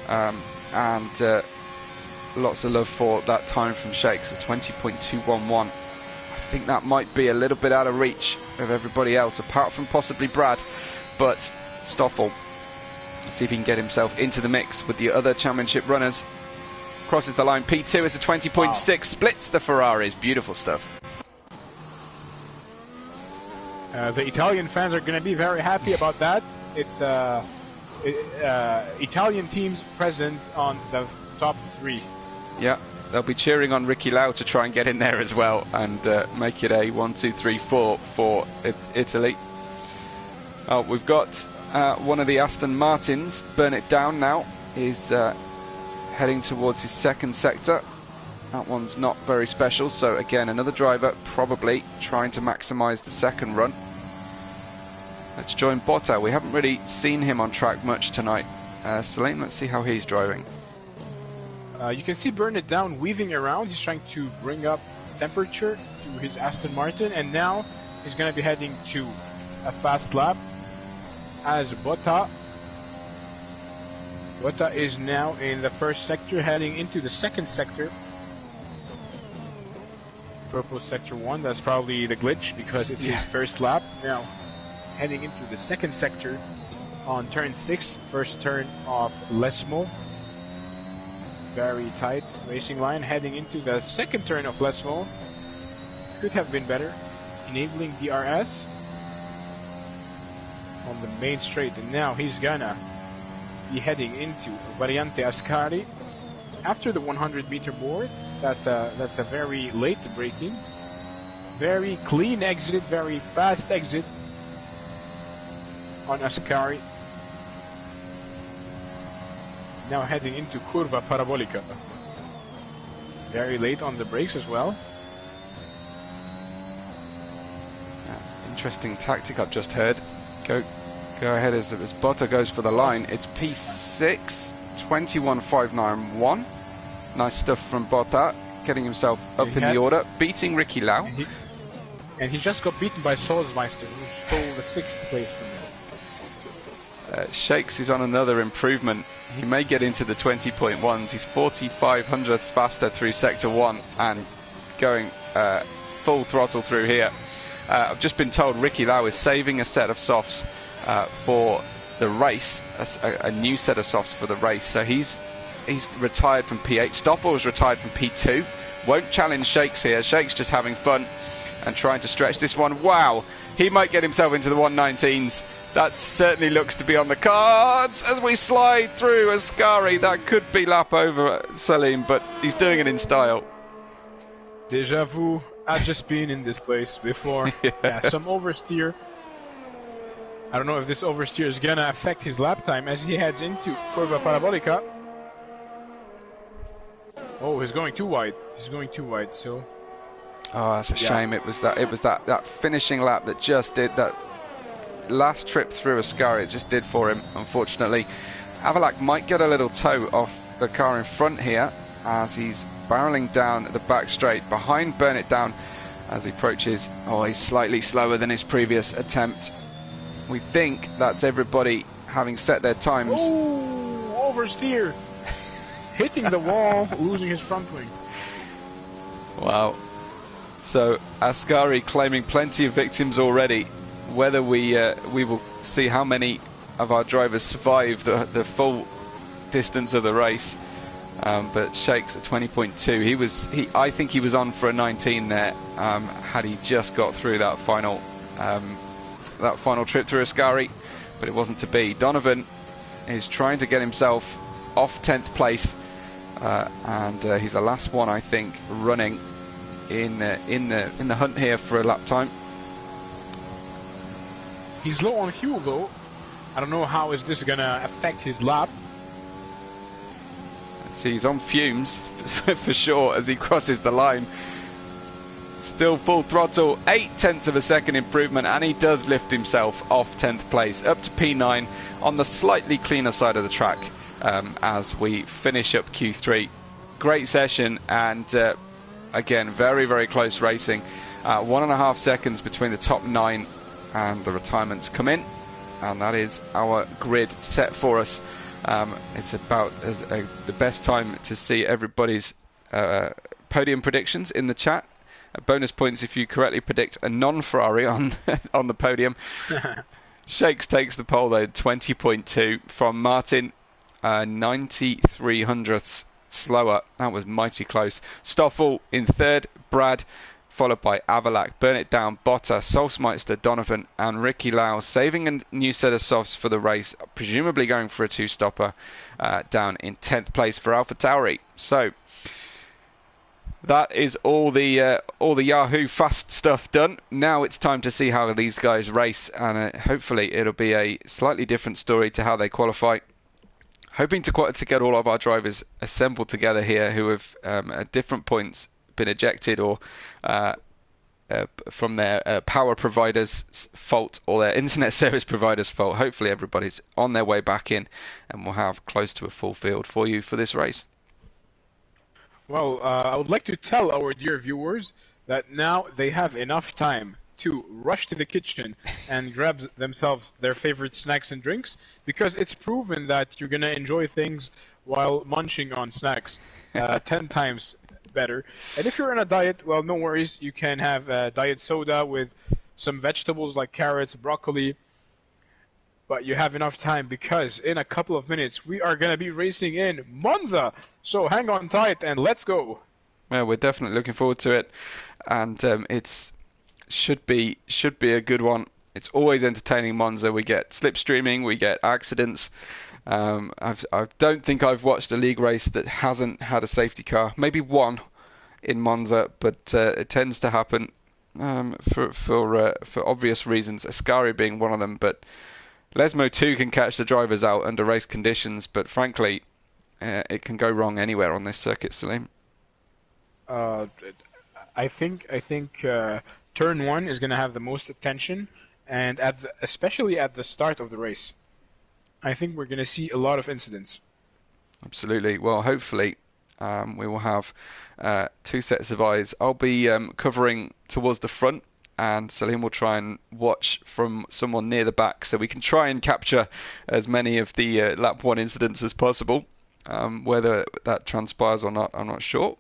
Speaker 1: and lots of love for that time from Shakes, a 20.211. I think that might be a little bit out of reach of everybody else, apart from possibly Brad, but Stoffel, let's see if he can get himself into the mix with the other championship runners. Crosses the line. P2 is a 20.6, wow. Splits the Ferraris. Beautiful stuff.
Speaker 2: The Italian fans are going to be very happy about that. It's Italian teams present on the top 3.
Speaker 1: Yeah, they'll be cheering on Ricky Lau to try and get in there as well and make it a 1, 2, 3, 4 for Italy. We've got one of the Aston Martins, Burn It Down now, is heading towards his second sector. That one's not very special, so again another driver probably trying to maximise the second run. Let's join Botta. We haven't really seen him on track much tonight. Salim, let's see how he's driving.
Speaker 2: You can see Burn It Down weaving around. He's trying to bring up temperature to his Aston Martin, and now he's going to be heading to a fast lap as Botta is now in the first sector, heading into the second sector. Purple sector 1, that's probably the glitch because it's his first lap. Now heading into the second sector on turn 6, first turn of Lesmo. Very tight racing line, heading into the second turn of Lesmo. Could have been better, enabling DRS on the main straight, and now he's gonna be heading into Variante Ascari after the 100-meter board. That's a very late braking, very clean exit, very fast exit on Ascari. Now heading into Curva Parabolica. Very late on the brakes as well.
Speaker 1: Interesting tactic I've just heard. Go ahead as Botta goes for the line. It's P6, 21.591. Nice stuff from Botta, getting himself up in the order, beating Ricky Lau.
Speaker 2: And he just got beaten by Solzmeister, who stole the 6th place from him.
Speaker 1: Shakes is on another improvement. He may get into the 20.1s. He's 45 hundredths faster through Sector 1 and going full throttle through here. I've just been told Ricky Lau is saving a set of softs for the race, a new set of softs for the race. So he's retired from P8. Stoffel was retired from P2. Won't challenge Shakes here. Shakes just having fun and trying to stretch this one. Wow, he might get himself into the 119s. That certainly looks to be on the cards as we slide through Ascari. That could be lap over Salim, but he's doing it in style.
Speaker 2: Deja vu. I've just been in this place before. Yeah, some oversteer. I don't know if this oversteer is gonna affect his lap time as he heads into Curva Parabolica. Oh, he's going too wide. He's going too wide. So.
Speaker 1: Oh, that's a shame. It was that finishing lap that just did that. Last trip through Ascari, it just did for him, unfortunately. Avalak might get a little toe off the car in front here as he's barreling down the back straight behind Burn It Down as he approaches. Oh, he's slightly slower than his previous attempt. We think that's everybody having set their times.
Speaker 2: Oh, oversteer. Hitting the wall, losing his front wing.
Speaker 1: Wow. So Ascari claiming plenty of victims already. Whether we will see how many of our drivers survive the full distance of the race, but Shakes at 20.2. I think he was on for a 19 there had he just got through that final trip through Ascari, but it wasn't to be. Donovan is trying to get himself off 10th place, and he's the last one I think running in the hunt here for a lap time.
Speaker 2: He's low on fuel though. I don't know how is this gonna affect his lap.
Speaker 1: See, he's on fumes for sure as he crosses the line. Still full throttle, 0.8 of a second improvement, and he does lift himself off 10th place up to P9 on the slightly cleaner side of the track as we finish up Q3. Great session, and again, very, very close racing. 1.5 seconds between the top 9 and the retirements come in, and that is our grid set for us. It's about the best time to see everybody's podium predictions in the chat. Bonus points if you correctly predict a non-Ferrari on on the podium. Shakes takes the pole though, 20.2 from Martin, 93 hundredths slower. That was mighty close. Stoffel in third, Brad, followed by Avalak, Burn It Down, Botta, Solsmeister, Donovan, and Ricky Lau, saving a new set of softs for the race, presumably going for a two-stopper, down in 10th place for AlphaTauri. So that is all the Yahoo fast stuff done. Now it's time to see how these guys race, and hopefully it'll be a slightly different story to how they qualify. Hoping to get all of our drivers assembled together here who have at different points been ejected or from their power provider's fault or their internet service provider's fault. Hopefully everybody's on their way back in, and we'll have close to a full field for you for this race.
Speaker 2: Well, I would like to tell our dear viewers that now they have enough time to rush to the kitchen and grab themselves their favorite snacks and drinks, because it's proven that you're going to enjoy things while munching on snacks 10 times better. And if you're on a diet, well, no worries. You can have diet soda with some vegetables like carrots, broccoli. But you have enough time, because in a couple of minutes we are going to be racing in Monza. So hang on tight and let's go.
Speaker 1: Well, we're definitely looking forward to it, and it should be a good one. It's always entertaining, Monza. We get slipstreaming, we get accidents. I don't think I've watched a league race that hasn't had a safety car. Maybe one in Monza, but it tends to happen for obvious reasons. Ascari being one of them, but Lesmo too can catch the drivers out under race conditions, but frankly, it can go wrong anywhere on this circuit, Salim.
Speaker 2: I think turn one is going to have the most attention, and especially at the start of the race, I think we're going to see a lot of incidents.
Speaker 1: Absolutely. Well, hopefully we will have two sets of eyes. I'll be covering towards the front, and Salim will try and watch from someone near the back, so we can try and capture as many of the lap one incidents as possible. Whether that transpires or not, I'm not sure.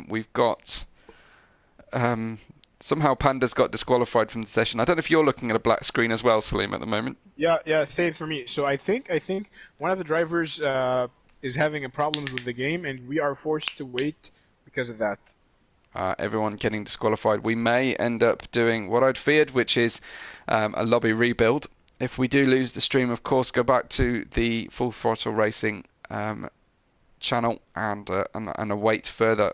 Speaker 1: We've got somehow Panda's got disqualified from the session. I don't know if you're looking at a black screen as well, Salim, at the moment.
Speaker 2: Yeah, same for me. So I think one of the drivers is having a problem with the game, and we are forced to wait because of that.
Speaker 1: Everyone getting disqualified. We may end up doing what I'd feared, which is a lobby rebuild. If we do lose the stream, of course, go back to the Full Throttle Racing channel and await further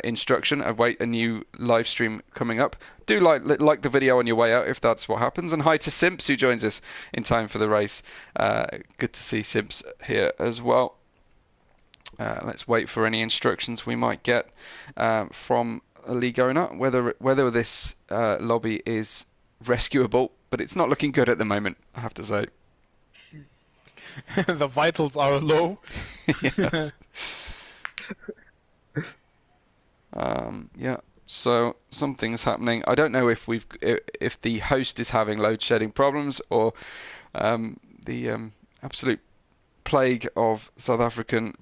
Speaker 1: instruction. Await a new live stream coming up. Do like the video on your way out if that's what happens. And hi to Simps, who joins us in time for the race. Good to see Simps here as well. Let's wait for any instructions we might get from a league owner, whether this lobby is rescuable, but it's not looking good at the moment, I have to say.
Speaker 2: The vitals are low.
Speaker 1: Yes. Yeah. So something's happening. I don't know if the host is having load shedding problems, or the absolute plague of South African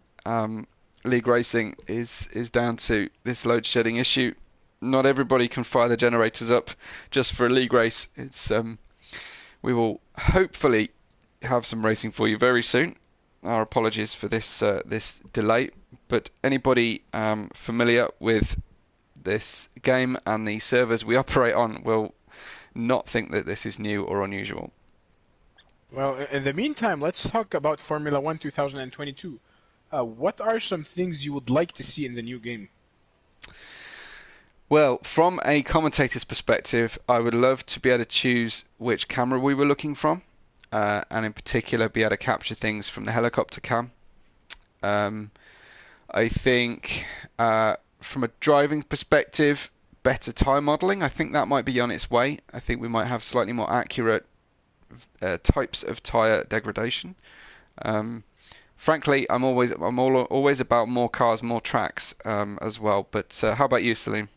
Speaker 1: league racing is down to this load shedding issue. Not everybody can fire the generators up just for a league race. It's we will hopefully have some racing for you very soon. Our apologies for this delay, but anybody familiar with this game and the servers we operate on will not think that this is new or unusual.
Speaker 2: Well, in the meantime, let's talk about Formula 1 2022. What are some things you would like to see in the new game?
Speaker 1: Well, from a commentator's perspective, I would love to be able to choose which camera we were looking from, and in particular be able to capture things from the helicopter cam. I think from a driving perspective, better tyre modelling. I think that might be on its way. I think we might have slightly more accurate types of tyre degradation. Frankly, I'm always about more cars, more tracks as well. But how about you, Salim?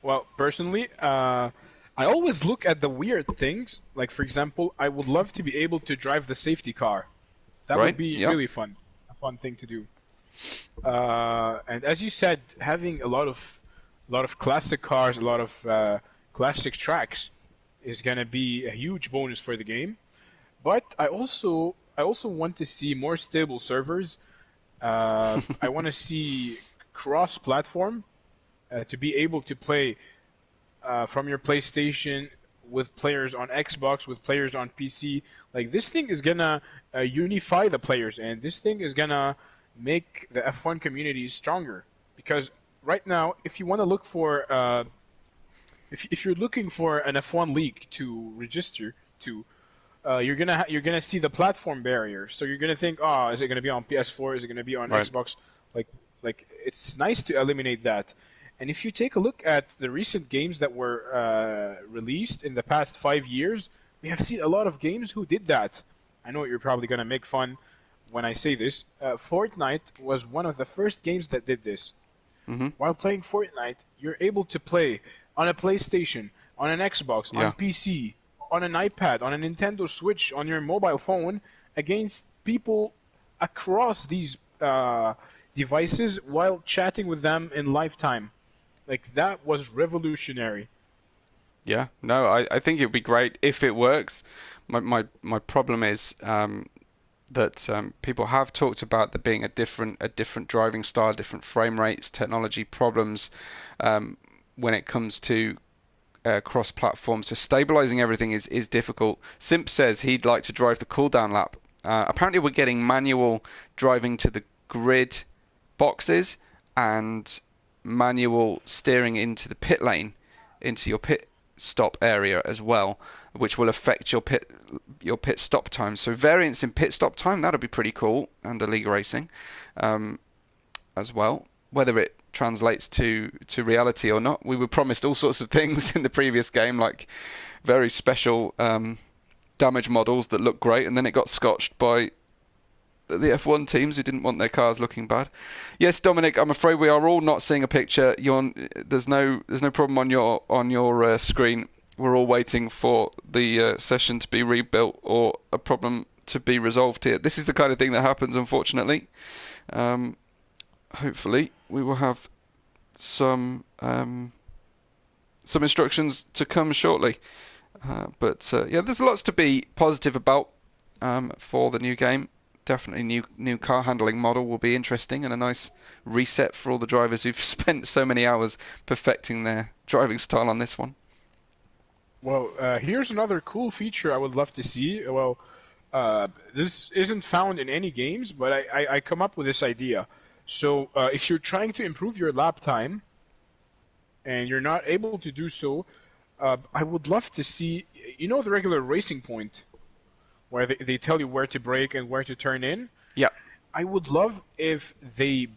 Speaker 2: Well, personally, I always look at the weird things. Like, for example, I would love to be able to drive the safety car. That would
Speaker 1: Right?
Speaker 2: be
Speaker 1: Yep.
Speaker 2: really fun, a fun thing to do. And as you said, having a lot of classic cars, a lot of classic tracks is gonna be a huge bonus for the game. But I also want to see more stable servers. I want to see cross-platform to be able to play from your PlayStation with players on Xbox, with players on PC. Like this thing is gonna unify the players, and this thing is gonna make the F1 community stronger. Because right now, if you want to look for, if you're looking for an F1 league to register to, you're gonna see the platform barrier. So you're gonna think, oh, is it gonna be on PS4? Is it gonna be on
Speaker 1: Right.
Speaker 2: Xbox? Like, it's nice to eliminate that. And if you take a look at the recent games that were released in the past 5 years, we have seen a lot of games who did that. I know you're probably gonna make fun when I say this. Fortnite was one of the first games that did this.
Speaker 1: Hmm.
Speaker 2: While playing Fortnite, you're able to play on a PlayStation, on an Xbox, on
Speaker 1: Yeah.
Speaker 2: PC, on an iPad, on a Nintendo Switch, on your mobile phone against people across these devices while chatting with them in lifetime. Like that was revolutionary.
Speaker 1: Yeah. No, I think it would be great if it works. My problem is that people have talked about there being a different driving style, different frame rates, technology problems when it comes to cross-platform. So stabilizing everything is difficult. Simp says he'd like to drive the cooldown lap. Apparently, we're getting manual driving to the grid boxes and manual steering into the pit lane, into your pit stop area as well, which will affect your pit stop time. So variance in pit stop time, that'll be pretty cool under League Racing um, as well. Whether it translates to reality or not, we were promised all sorts of things in the previous game, like very special damage models that look great, and then it got scotched by the F1 teams who didn't want their cars looking bad. Yes, Dominic, I'm afraid we are all not seeing a picture. There's no problem on your screen. We're all waiting for the session to be rebuilt or a problem to be resolved here. This is the kind of thing that happens, unfortunately. Um, Hopefully, we will have some instructions to come shortly. But yeah, there's lots to be positive about for the new game. Definitely new car handling model will be interesting and a nice reset for all the drivers who've spent so many hours perfecting their driving style on this one.
Speaker 2: Well, here's another cool feature I would love to see. Well, this isn't found in any games, but I come up with this idea. So, if you're trying to improve your lap time and you're not able to do so, I would love to see, the regular racing point where they tell you where to brake and where to turn in.
Speaker 1: Yeah,
Speaker 2: I would love if they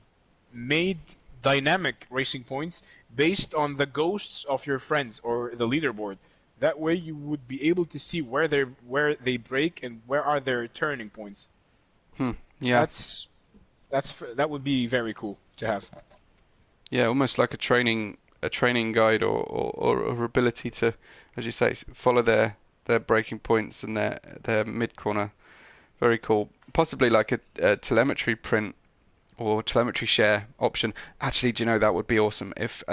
Speaker 2: made dynamic racing points based on the ghosts of your friends or the leaderboard. That way you would be able to see where they brake and where are their turning points.
Speaker 1: yeah,
Speaker 2: That would be very cool to have.
Speaker 1: yeah. Almost like a training guide or ability to, as you say, follow their braking points and their mid corner. Very cool. Possibly like a telemetry print or telemetry share option. Actually, do you know that would be awesome if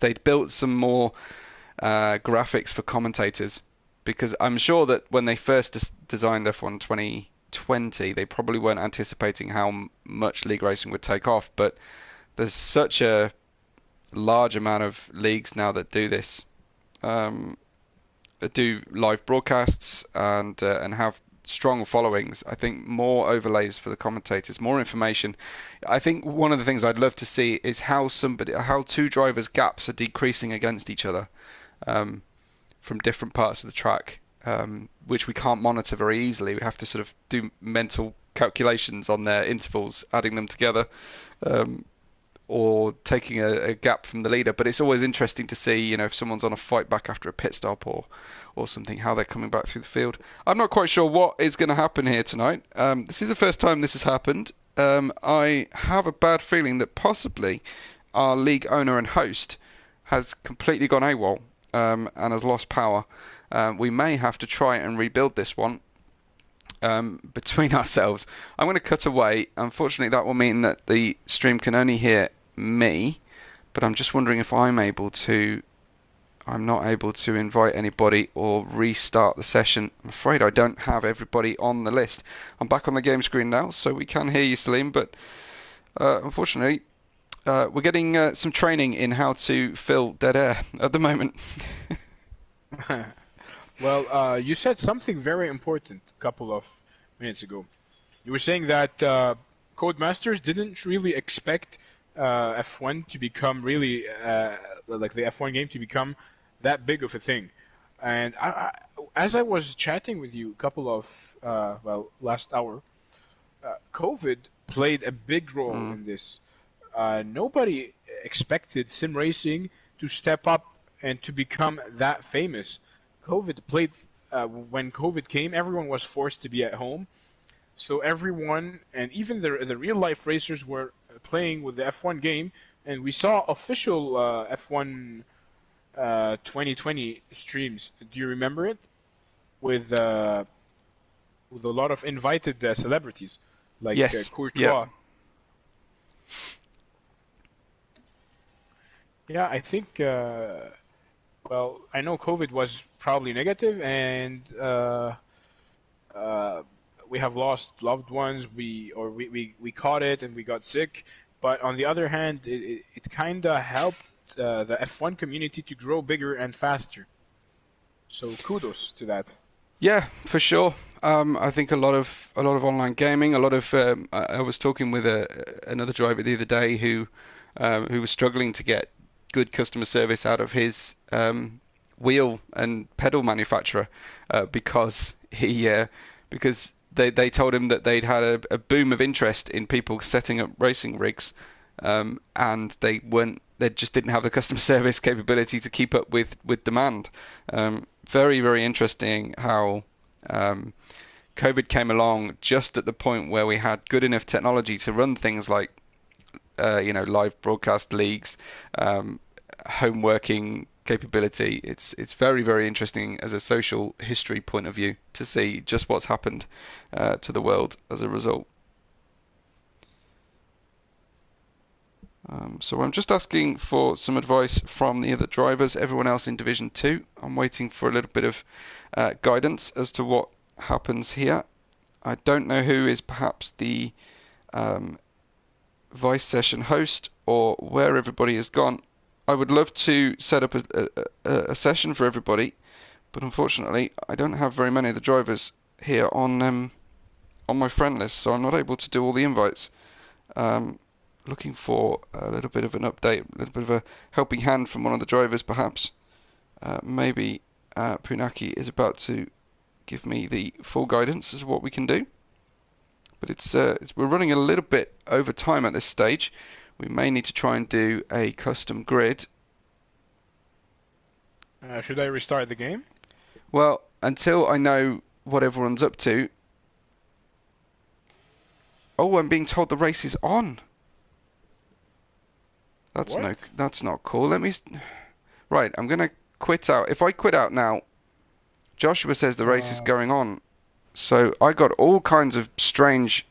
Speaker 1: they'd built some more graphics for commentators, because I'm sure that when they first designed F1 2020, they probably weren't anticipating how much league racing would take off. But there's such a large amount of leagues now that do this, that do live broadcasts and have strong followings. I think more overlays for the commentators, more information. I think one of the things I'd love to see is how two drivers' gaps are decreasing against each other from different parts of the track, which we can't monitor very easily. We have to sort of do mental calculations on their intervals, adding them together, or taking a gap from the leader. But it's always interesting to see, if someone's on a fight back after a pit stop or something, how they're coming back through the field. I'm not quite sure what is going to happen here tonight. This is the first time this has happened. I have a bad feeling that possibly our league owner and host has completely gone AWOL and has lost power. We may have to try and rebuild this one. between ourselves. I'm going to cut away. Unfortunately, that will mean that the stream can only hear me, but I'm just wondering if I'm not able to invite anybody or restart the session. I'm afraid I don't have everybody on the list. I'm back on the game screen now, so we can hear you, Salim, but unfortunately, we're getting some training in how to fill dead air at the moment.
Speaker 2: Well, you said something very important a couple of minutes ago. You were saying that Codemasters didn't really expect F1 to become really like the F1 game to become that big of a thing. And as I was chatting with you a couple of last hour, COVID played a big role in this. Nobody expected sim racing to step up and to become that famous. COVID played when COVID came, everyone was forced to be at home. So everyone, and even the real life racers, were playing with the F1 game, and we saw official F1 2020 streams. Do you remember it? With a lot of invited celebrities like
Speaker 1: Yes. Yeah.
Speaker 2: Courtois. Yeah, I think. Well, I know COVID was probably negative, and uh, we have lost loved ones. We caught it and we got sick. But on the other hand, it kind of helped the F1 community to grow bigger and faster. So kudos to that.
Speaker 1: Yeah, for sure. I think a lot of online gaming, a lot of I was talking with another driver the other day who was struggling to get good customer service out of his wheel and pedal manufacturer because they told him that they'd had a boom of interest in people setting up racing rigs, and they just didn't have the customer service capability to keep up with demand. Very, very interesting how COVID came along just at the point where we had good enough technology to run things like live broadcast leagues, home working capability. It's very, very interesting as a social history point of view to see just what's happened to the world as a result. So I'm just asking for some advice from the other drivers, everyone else in Division 2. I'm waiting for a little bit of guidance as to what happens here. I don't know who is perhaps the Vice session host or where everybody has gone. I would love to set up a session for everybody, but unfortunately I don't have very many of the drivers here on my friend list, so I'm not able to do all the invites. Looking for a little bit of an update, a little bit of a helping hand from one of the drivers, perhaps. Maybe Punaki is about to give me the full guidance as to what we can do. But we're running a little bit over time at this stage. We may need to try and do a custom grid.
Speaker 2: Should I restart the game?
Speaker 1: Well, until I know what everyone's up to. Oh, I'm being told the race is on.
Speaker 2: What?
Speaker 1: That's not cool. Right, I'm gonna quit out. If I quit out now, Joshua says the race is going on. So I got all kinds of strange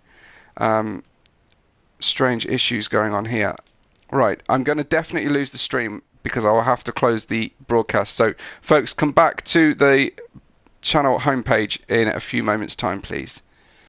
Speaker 1: issues going on here. Right, I'm gonna definitely lose the stream because I will have to close the broadcast. So folks, come back to the channel homepage in a few moments' time, please.